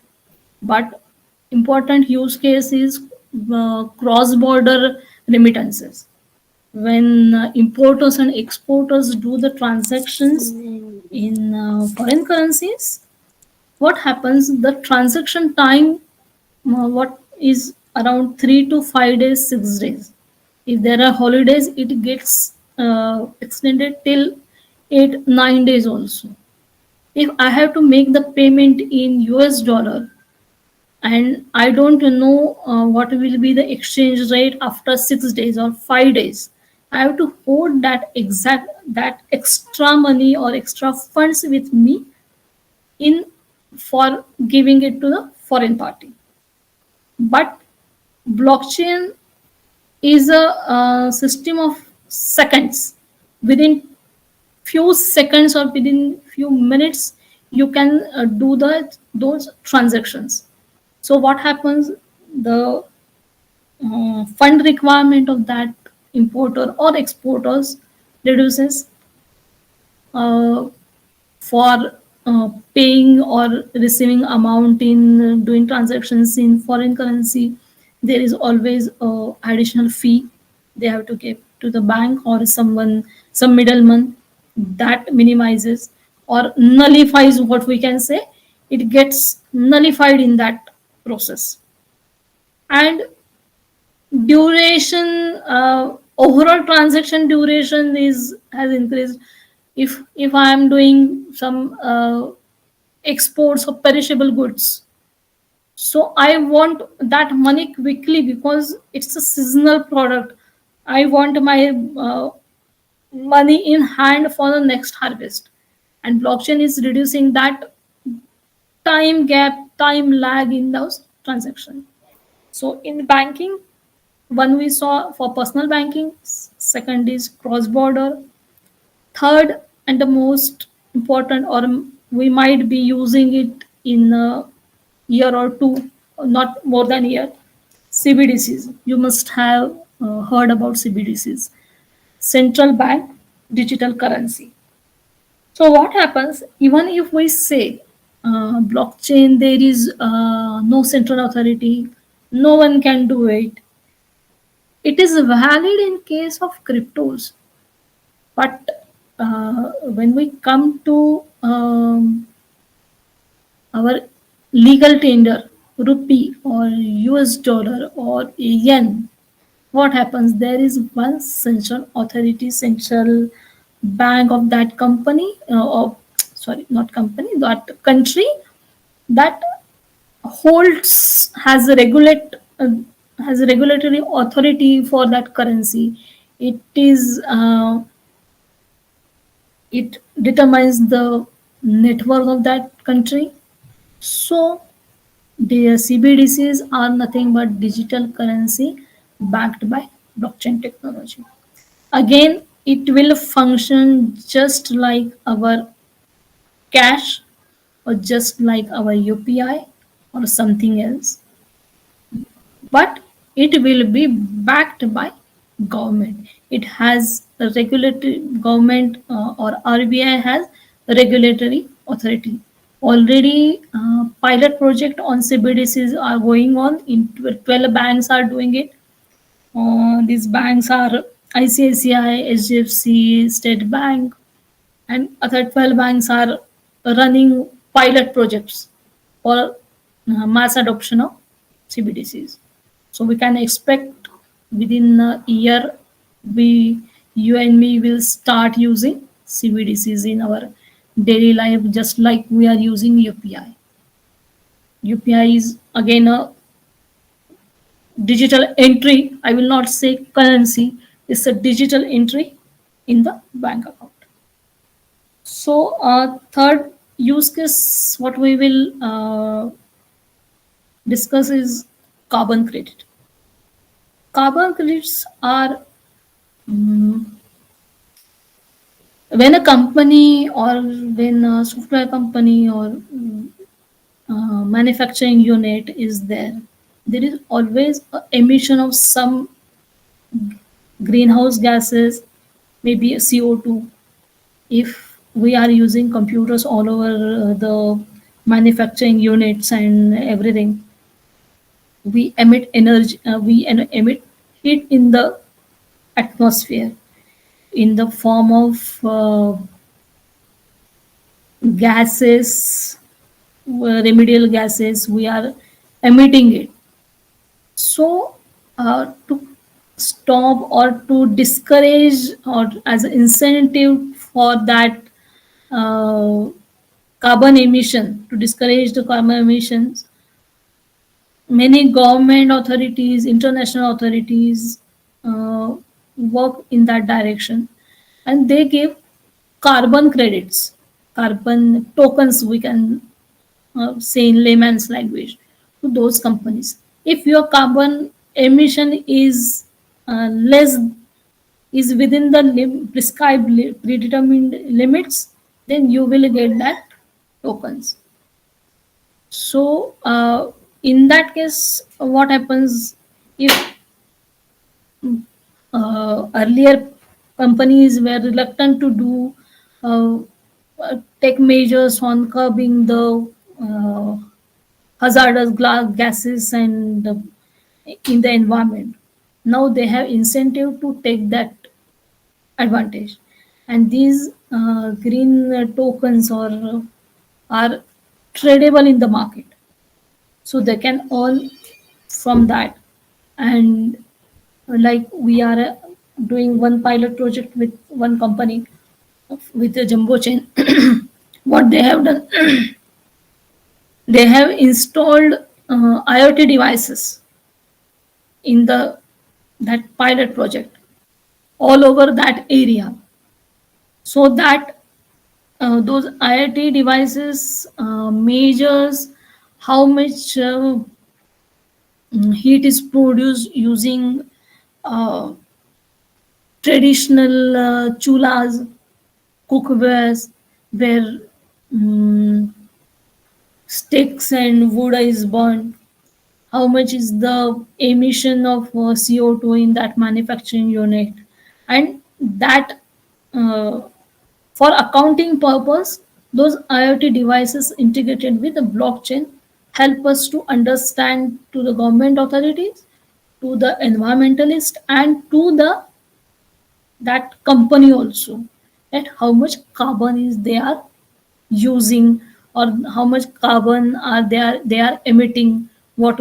but important use case is cross border remittances. When importers and exporters do the transactions in foreign currencies, what happens, the transaction time what is around 3 to 5 days, 6 days. If there are holidays, it gets extended till 8 9 days also. If I have to make the payment in US dollar and I don't know what will be the exchange rate after 6 days or 5 days, I have to hold that extra money or extra funds with me in for giving it to the foreign party. But blockchain is a system of seconds. Within few seconds or within few minutes, you can do those transactions. So what happens, the fund requirement of that importer or exporters reduces uh, for paying or receiving amount in doing transactions in foreign currency. There is always a additional fee they have to give to the bank or some middleman. That minimizes or nullifies, what we can say, it gets nullified in that process. And duration, overall transaction duration is has increased. If I am doing some exports of perishable goods, so I want that money quickly because it's a seasonal product. I want my money in hand for the next harvest, and blockchain is reducing that time gap, time lag in those transactions. So in banking, one we saw for personal banking, second is cross border, third and the most important, or we might be using it in a year or two, not more than a year, CBDCs. You must have heard about CBDCs, central bank digital currency. So what happens, even if we say blockchain, there is no central authority, no one can do it. It is valid in case of cryptos, but when we come to our legal tender, rupee or US dollar or yen, what happens? There is one central authority, central bank of that company, or sorry, not company, that country, that holds has a regulatory authority for that currency. It is it determines the net worth of that country. So the CBDCs are nothing but digital currency backed by blockchain technology. Again, it will function just like our cash or just like our UPI or something else, but it will be backed by government. It has a regulatory government, or RBI has a regulatory authority. Already, pilot project on CBDCs are going on. In 12 banks are doing it. These banks are ICICI, HDFC, State Bank, and other 12 banks are running pilot projects for mass adoption of CBDCs. So we can expect within a year, you and me will start using CBDCs in our daily life, just like we are using UPI. UPI is again a digital entry. I will not say currency. It's a digital entry in the bank account. So third use case, what we will discuss is carbon credit. Carbon credits are when a company or when a software company or manufacturing unit is there, there is always a emission of some greenhouse gases, maybe a CO2. If we are using computers all over the manufacturing units and everything, we emit energy, emit heat in the atmosphere in the form of gases, remedial gases, we are emitting it. So, to stop or to discourage or as an incentive for that uh, carbon emission, to discourage the carbon emissions, many government authorities, international authorities work in that direction, and they give carbon credits, carbon tokens, we can say in layman's language, to those companies. If your carbon emission is less, is within the prescribed predetermined limits, then you will get that tokens. So in that case, what happens if earlier companies were reluctant to do take measures on curbing the uh, hazardous gases and in the environment. Now they have incentive to take that advantage, and these green tokens are tradable in the market, so they can earn from that. And like we are doing one pilot project with one company with the jumbo chain. What they have done, they have installed IoT devices in the that pilot project all over that area, so that those IoT devices measures how much heat is produced using uh, traditional chulas, cookwares, where um, sticks and wood is burned, how much is the emission of CO2 in that manufacturing unit, and that uh, for accounting purpose, those IoT devices integrated with the blockchain help us to understand to the government authorities, to the environmentalist, and to the that company also, that how much carbon is they are using, or how much carbon are they are emitting, what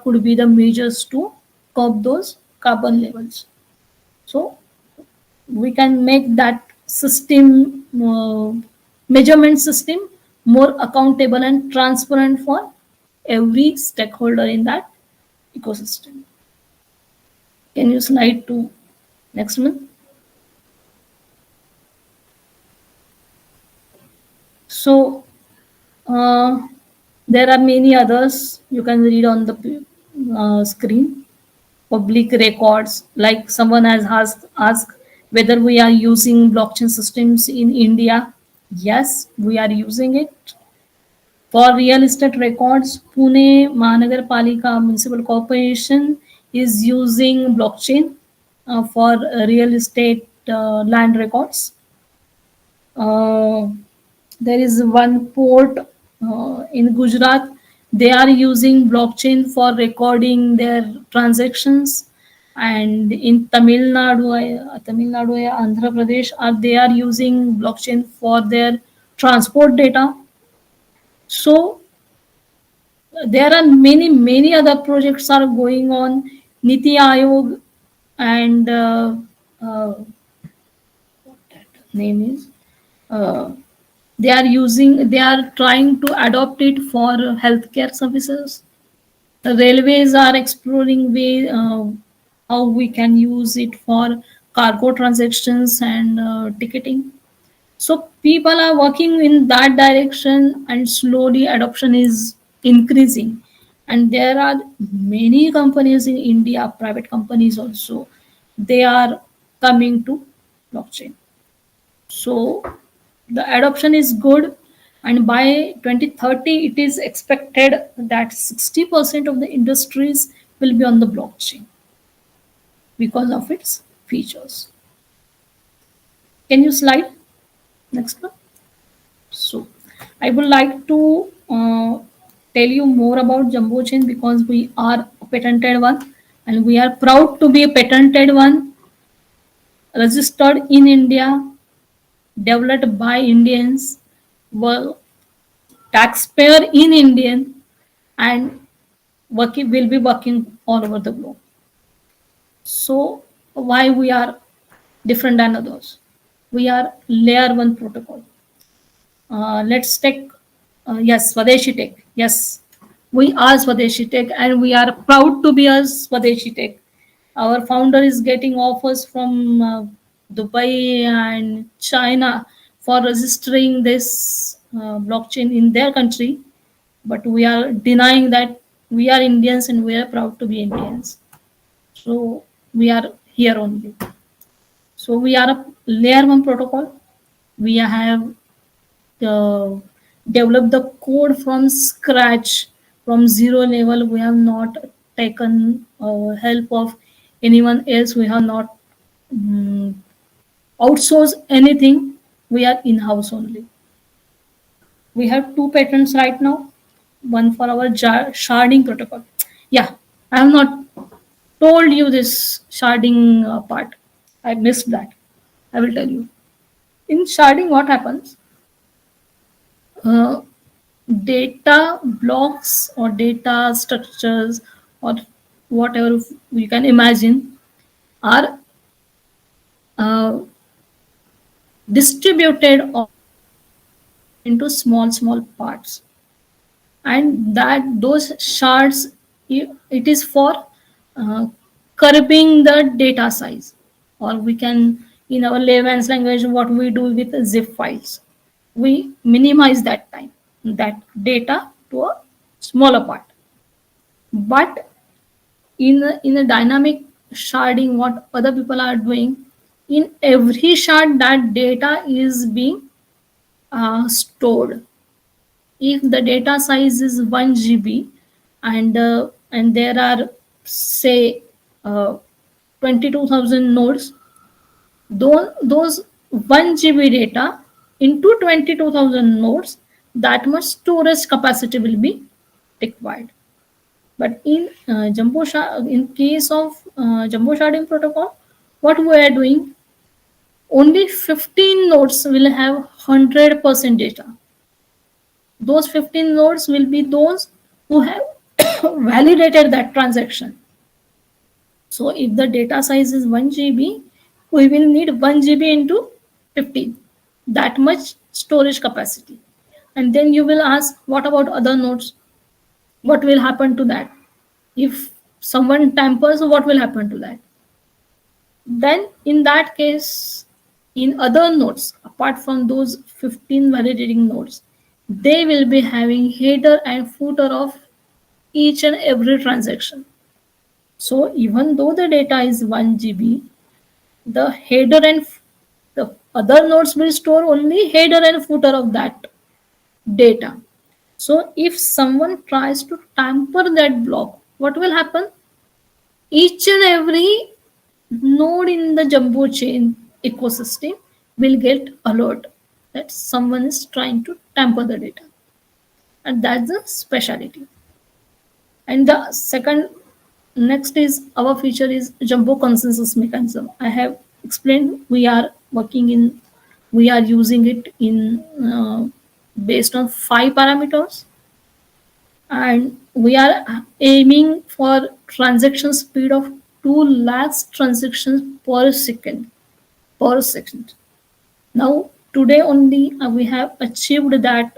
could be the measures to curb those carbon levels. So we can make that system, measurement system, more accountable and transparent for every stakeholder in that ecosystem. Can you slide to next one? So there are many others you can read on the screen. Public records, like someone has asked whether we are using blockchain systems in India. Yes, we are using it. For real estate records, Pune Mahanagarpalika Municipal Corporation is using blockchain for real estate land records. Uh, there is one port in Gujarat. They are using blockchain for recording their transactions, and in Tamil Nadu, Andhra Pradesh, they are using blockchain for their transport data. So there are many other projects are going on. Niti Aayog and uh, what that name is. Uh, they are trying to adopt it for healthcare services. The railways are exploring way how we can use it for cargo transactions and ticketing. So people are working in that direction, and slowly adoption is increasing. And there are many companies in India, private companies also, they are coming to blockchain. So the adoption is good, and by 2030, it is expected that 60% of the industries will be on the blockchain because of its features. Can you slide next one? So I would like to tell you more about Jumbo Chain because we are a patented one, and we are proud to be a patented one, registered in India, developed by Indians, were taxpayer in Indian, and working will be working all over the globe. So why we are different than others? We are layer one protocol. Let's take yes, Swadeshi Tech. Yes, we are Swadeshi Tech, and we are proud to be a Swadeshi Tech. Our founder is getting offers from Dubai and China for registering this blockchain in their country, but we are denying that we are Indians and we are proud to be Indians. So we are here only. So we are a layer one protocol. We have uh, developed the code from scratch, from zero level. We have not taken help of anyone else. We have not outsourced anything. We are in-house only. We have two patents right now. One for our sharding protocol. Yeah, I have not told you this sharding part. I missed that. I will tell you. In sharding, what happens? Uh, Data blocks or data structures or whatever you can imagine are uh, distributed into small parts, and that those shards, it is for uh, curbing the data size, or we can, in our layman's language, what we do with zip files, we minimize that time, that data, to a smaller part. But in a dynamic sharding, what other people are doing, in every shard that data is being stored. If the data size is 1 GB, and there are, say, 22,000 nodes, those 1 GB data into 22,000 nodes, that much storage capacity will be required. But in case of jumbo sharding protocol, what we are doing, only 15 nodes will have 100% data. Those 15 nodes will be those who have validated that transaction. So if the data size is 1 GB, we will need 1 GB into 15, that much storage capacity. And then you will ask, what about other nodes? What will happen to that? If someone tampers, what will happen to that? Then in that case, in other nodes, apart from those 15 validating nodes, they will be having header and footer of each and every transaction. So even though the data is 1 GB, the header and the other nodes will store only header and footer of that data. So if someone tries to tamper that block, what will happen? Each and every node in the jumbo chain ecosystem will get alert that someone is trying to tamper the data, and that's the specialty. And the second, next is our feature is jumbo consensus mechanism. I have explained, we are using it in based on 5 parameters, and we are aiming for transaction speed of 2 lakhs transactions per second. Now today only we have achieved that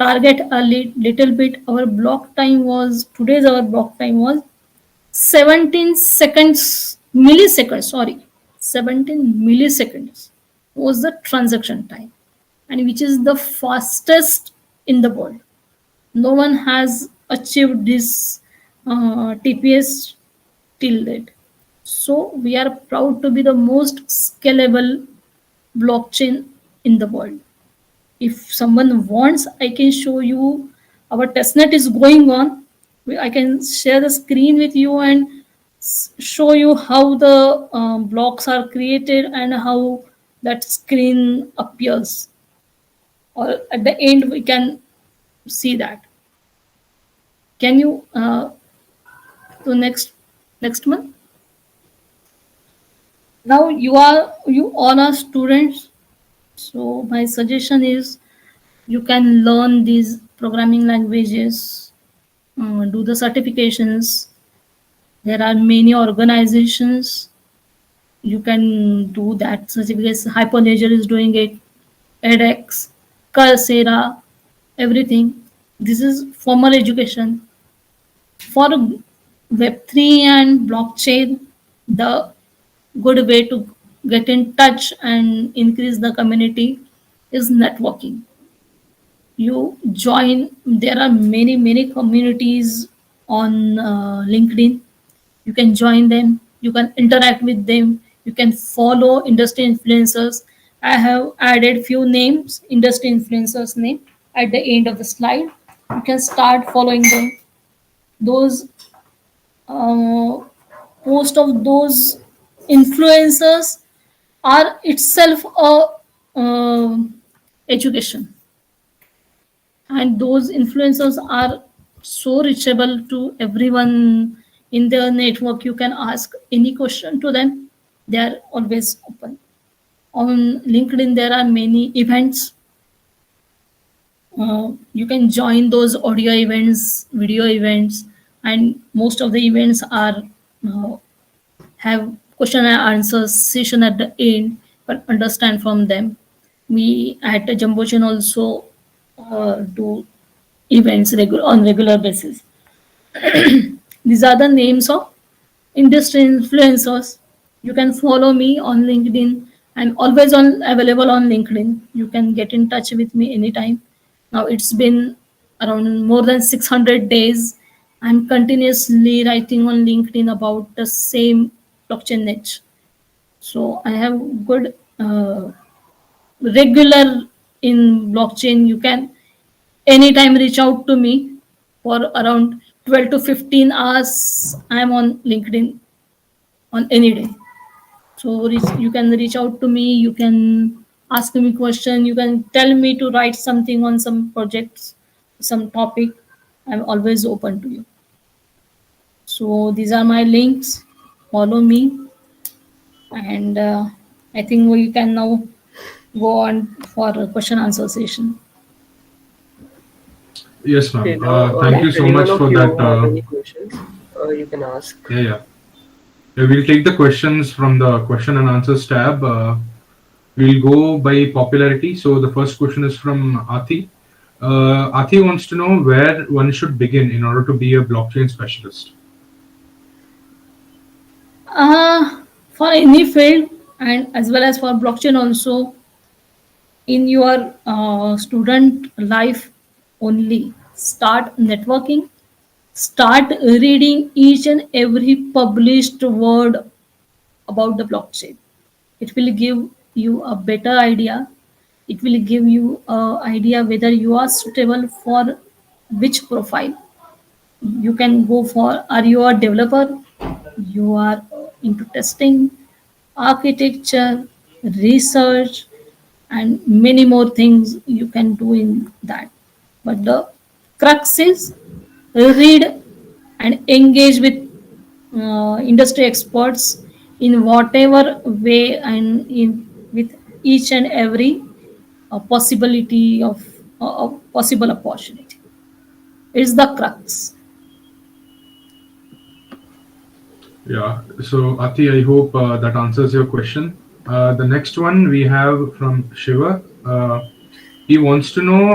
target a little bit. Our block time was, today's our block time was 17 seconds, milliseconds, sorry, 17 milliseconds was the transaction time, and which is the fastest in the world. No one has achieved this TPS till date. So we are proud to be the most scalable blockchain in the world. If someone wants, I can show you. Our testnet is going on. I can share the screen with you and show you how the blocks are created and how that screen appears. Or at the end, we can see that. Can you to next month? Now you all are students, so my suggestion is you can learn these programming languages, do the certifications. There are many organizations you can do that certificates. Hyperledger is doing it, edX, Coursera, everything. This is formal education. For Web3 and blockchain, the good way to get in touch and increase the community is networking. You join, there are many communities on LinkedIn. You can join them, you can interact with them, you can follow industry influencers. I have added few names, industry influencers name at the end of the slide. You can start following them. Those uh, most of those influencers are itself a education, and those influencers are so reachable to everyone in their network. You can ask any question to them, they are always open. On LinkedIn there are many events. You can join those audio events, video events, and most of the events are uh, have question and answer session at the end, but understand from them. We at JumboChain also do events on regular basis. These are the names of industry influencers. You can follow me on LinkedIn. I'm always on available on LinkedIn. You can get in touch with me anytime. Now it's been around more than 600 days. I'm continuously writing on LinkedIn about the same blockchain niche. So I have good regular in blockchain. You can anytime reach out to me for around 12 to 15 hours. I'm on LinkedIn on any day. So you can reach out to me, you can ask me question, you can tell me to write something on some projects, some topic. I'm always open to you. So these are my links. Follow me, and I think we can now go on for a question answer session. Yes, Okay, ma'am. now Thank you if so anyone much of for you that. have any questions, you can ask. Yeah. We'll take the questions from the question and answers tab. We'll go by popularity. So the first question is from Athi. Athi wants to know where one should begin in order to be a blockchain specialist. For any field and as well as for blockchain also, in your student life only, start networking, start reading each and every published word about the blockchain. It will give you a better idea. It will give you an idea whether you are suitable for which profile. You can go for, are you a developer, you are into testing, architecture, research, and many more things you can do in that. But the crux is read and engage with industry experts in whatever way and in with each and every possibility of possible opportunity. It's the crux. Yeah. So Athi, I hope that answers your question. The next one we have from Shiva. He wants to know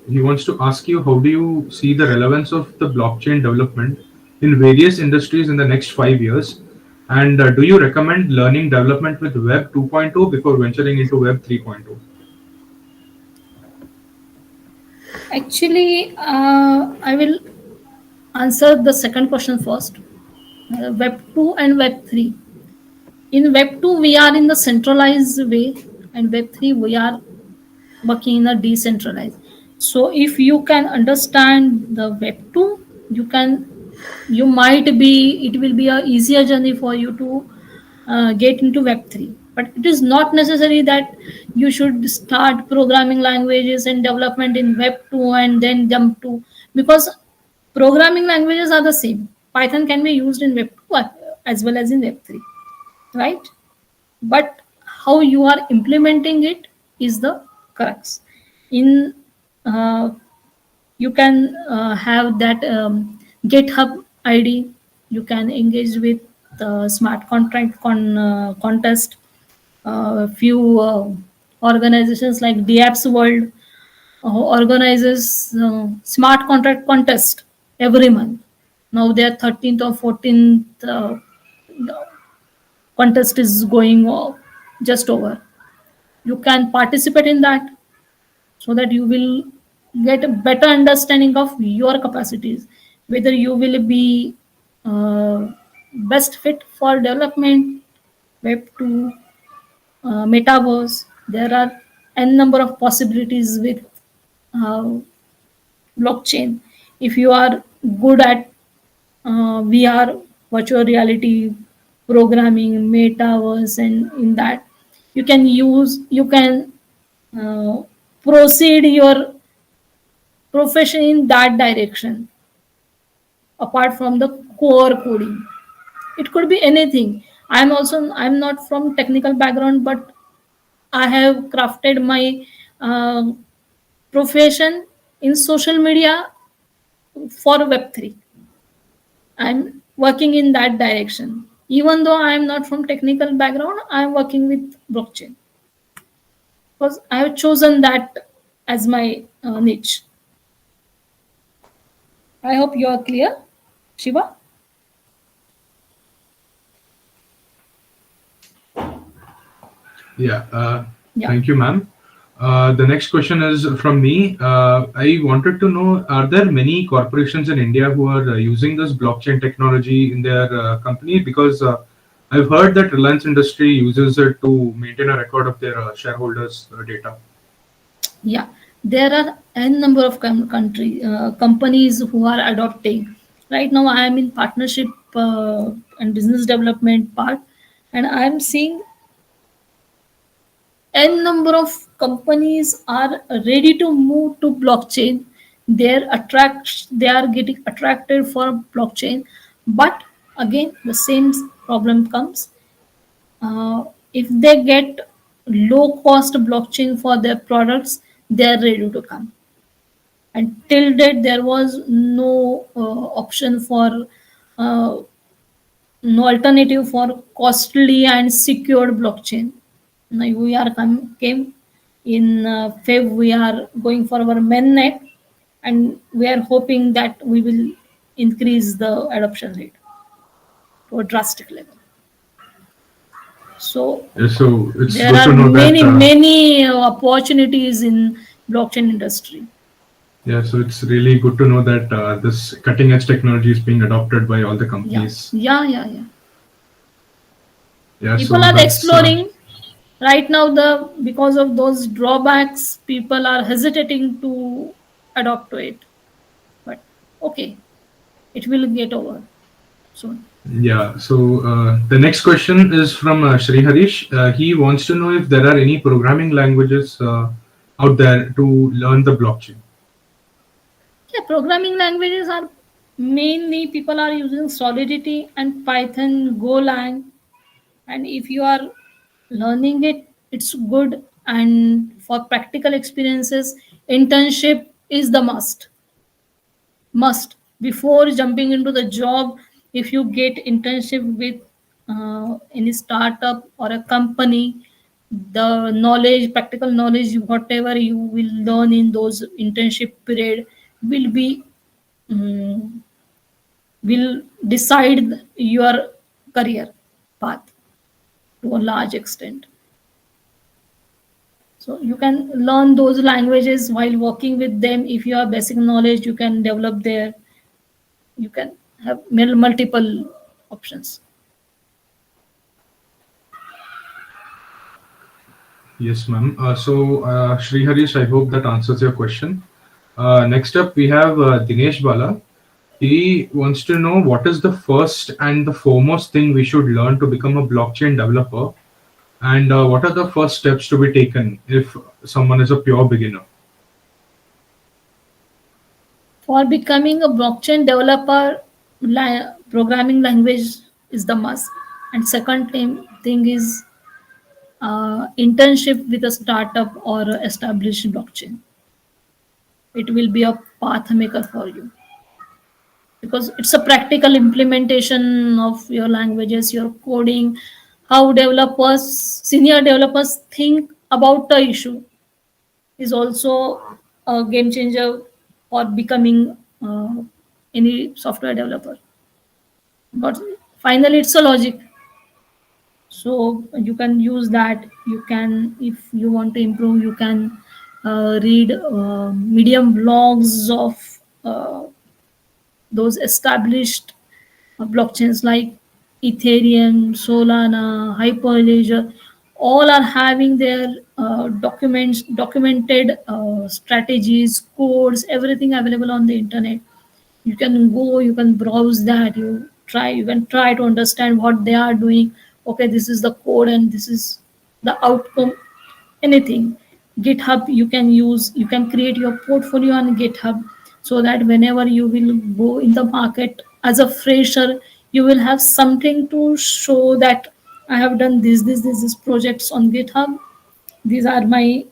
he wants to ask you how do you see the relevance of the blockchain development in various industries in the next 5 years? And do you recommend learning development with Web 2.0 before venturing into Web 3.0? Actually, I will answer the second question first. Web 2 and Web 3. In Web 2, we are in the centralized way, and Web 3, we are working in a decentralized. So, if you can understand the Web 2, you might be, it will be a easier journey for you to get into Web 3. But it is not necessary that you should start programming languages and development in Web 2 and then jump to, because programming languages are the same. Python can be used in Web 2 as well as in Web 3, right? But how you are implementing it is the crux. In you can have that GitHub ID. You can engage with the smart contract contest. Few organizations like DApps World organizes smart contract contest every month. Now their 13th or 14th contest is going just over. You can participate in that so that you will get a better understanding of your capacities, whether you will be uh, best fit for development, Web 2, metaverse. There are n number of possibilities with uh, blockchain. If you are good at VR, virtual reality, programming, metaverse, and in that, you can uh, proceed your profession in that direction apart from the core coding. It could be anything. I'm not from technical background, but I have crafted my uh, profession in social media for Web3. I'm working in that direction. Even though I am not from technical background, I am working with blockchain because I have chosen that as my niche. I hope you are clear, Shiva. Yeah, Yeah. thank you, ma'am. The next question is from me. I wanted to know, are there many corporations in India who are using this blockchain technology in their company? Because I've heard that Reliance Industry uses it to maintain a record of their shareholders' data. Yeah, there are n number of companies who are adopting. Right now, I am in partnership and business development part, and I am seeing n number of companies are ready to move to blockchain. They are getting attracted for blockchain, but again, the same problem comes. If they get low cost blockchain for their products, they are ready to come. And till date, there was no option for no alternative for costly and secured blockchain. Now we are came in Feb. We are going for our mainnet, and we are hoping that we will increase the adoption rate to a drastic level. So So it's there good are to know that. many opportunities in blockchain industry. Yeah, so it's really good to know that this cutting edge technology is being adopted by all the Yeah, companies. yeah. Yeah, People so are that's exploring. Right now, the because of those drawbacks, people are hesitating to adopt to it. But okay, it will get over soon. yeah. So the next question is from Shri Harish. He wants to know if there are any programming languages out there to learn the blockchain. Yeah, programming languages are mainly people are using Solidity and Python, Golang, and if you are learning it, it's good. And for practical experiences, internship is the must before jumping into the job. If you get internship with any startup or a company, the knowledge, practical knowledge, whatever you will learn in those internship period will be mm, will decide your career path to a large extent. So you can learn those languages while working with them. If you have basic knowledge, you can develop there. You can have multiple options. Yes, ma'am. Shri Harish, I hope that answers your question. Next up, we have Dinesh Bala. He wants to know what is the first and the foremost thing we should learn to become a blockchain developer, and what are the first steps to be taken if someone is a pure beginner? For becoming a blockchain developer, programming language is the must. And second thing is internship with a startup or a established blockchain. It will be a path maker for you because it's a practical implementation of your languages, your coding, how developers, senior developers think about the issue is also a game changer for becoming any software developer. But finally, it's a logic. So you can use that. You can, if you want to improve, you can read medium blogs of those established blockchains like Ethereum, Solana, Hyperledger, all are having their documented strategies, codes, everything available on the internet. You can go, you can browse that, you can try to understand what they are doing. Okay, this is the code and this is the outcome. Anything. GitHub you can use, you can create your portfolio on GitHub so that whenever you will go in the market as a fresher, you will have something to show that I have done this projects on GitHub. These are my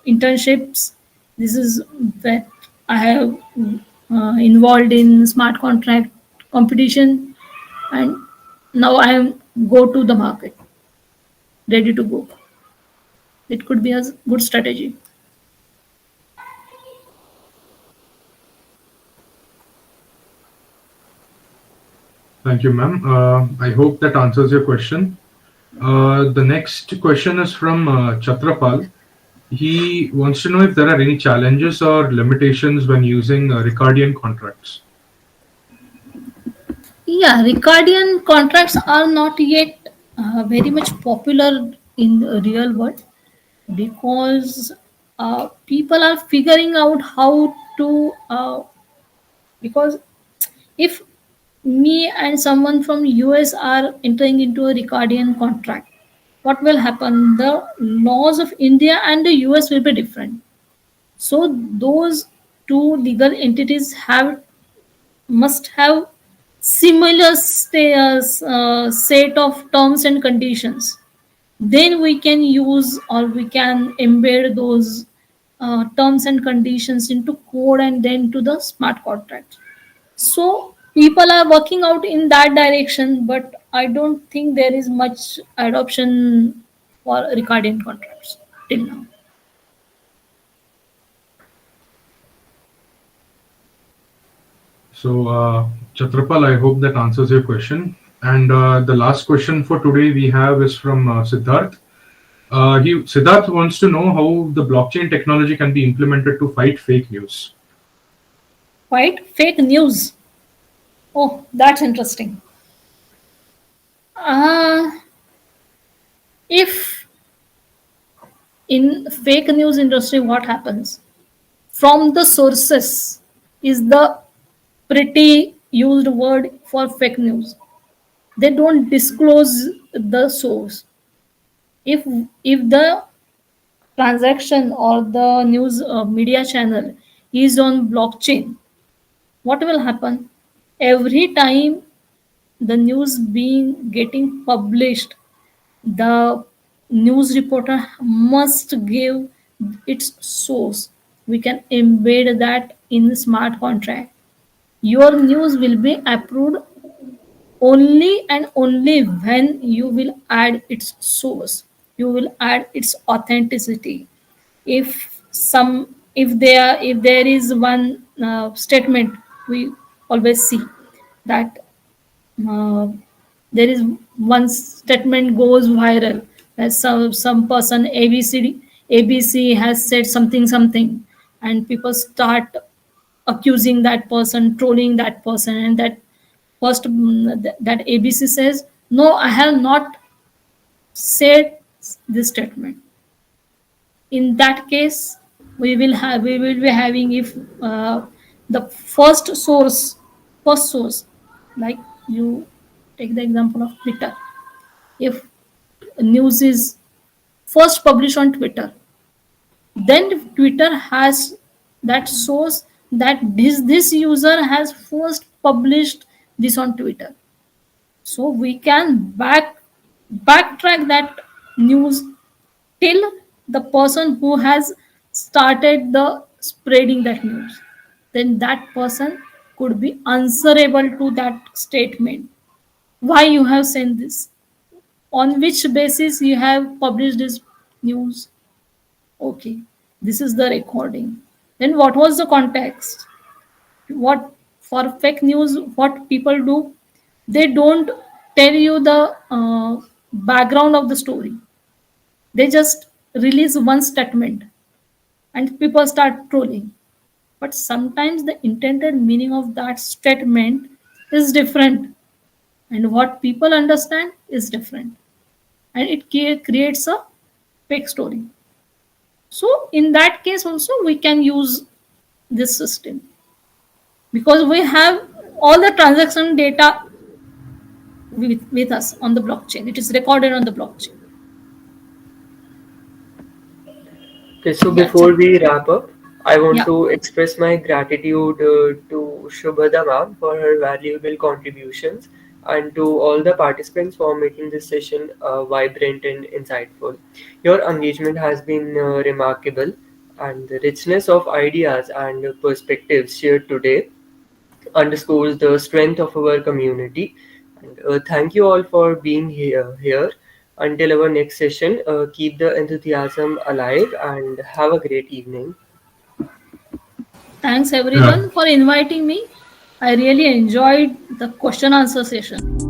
internships. This is that I have involved in smart contract competition, and now I am go to the market, ready to go. It could be a good strategy. Thank you, ma'am. I hope that answers your question. The next question is from Chatrapal. He wants to know if there are any challenges or limitations when using Ricardian contracts. Yeah, Ricardian contracts are not yet very much popular in the real world because people are figuring out how to. Because if me and someone from US are entering into a Ricardian contract, what will happen? The laws of India and the US will be different. So those two legal entities have must have similar set of terms and conditions. Then we can use or we can embed those terms and conditions into code and then to the smart contract. So people are working out in that direction, but I don't think there is much adoption for Ricardian contracts till now. So, Chatrapal, I hope that answers your question. And the last question for today we have is from Siddharth. Siddharth wants to know how the blockchain technology can be implemented to fight fake news. Right? Fake news. Oh, that's interesting. Uh, if in fake news industry, what happens? From the sources is the pretty used word for fake news. They don't disclose the source. If if the transaction or the news media channel is on blockchain, what will happen? Every time the news being getting published, the news reporter must give its source. We can embed that in smart contract. Your news will be approved only and only when you will add its source. you will add its authenticity. If there is one statement, we always see that uh, there is one statement goes viral, that some person ABC has said something something, and people start accusing that person, trolling that person, and that first that ABC says, no, I have not said this statement. In that case, we will be having, if the first source, like you take the example of Twitter. If news is first published on Twitter, then Twitter has that source, that this user has first published this on Twitter. So we can backtrack that news till the person who has started the spreading that news. Then that person could be answerable to that statement. Why you have sent this? On which basis you have published this news? Okay, this is the recording. Then what was the context? What, for fake news, what people do, they don't tell you the background of the story. They just release one statement and people start trolling. But sometimes the intended meaning of that statement is different, and what people understand is different, and it creates a fake story. So in that case also we can use this system, because we have all the transaction data with us on the blockchain. It is recorded on the blockchain. Okay, so Yeah, before we wrap up, I want yeah. to express my gratitude to Shubhada ma'am for her valuable contributions and to all the participants for making this session vibrant and insightful. Your engagement has been remarkable, and the richness of ideas and perspectives shared today underscores the strength of our community. And thank you all for being here. Until our next session, keep the enthusiasm alive and have a great evening. Thanks Yeah. everyone for inviting me. I really enjoyed the question answer session.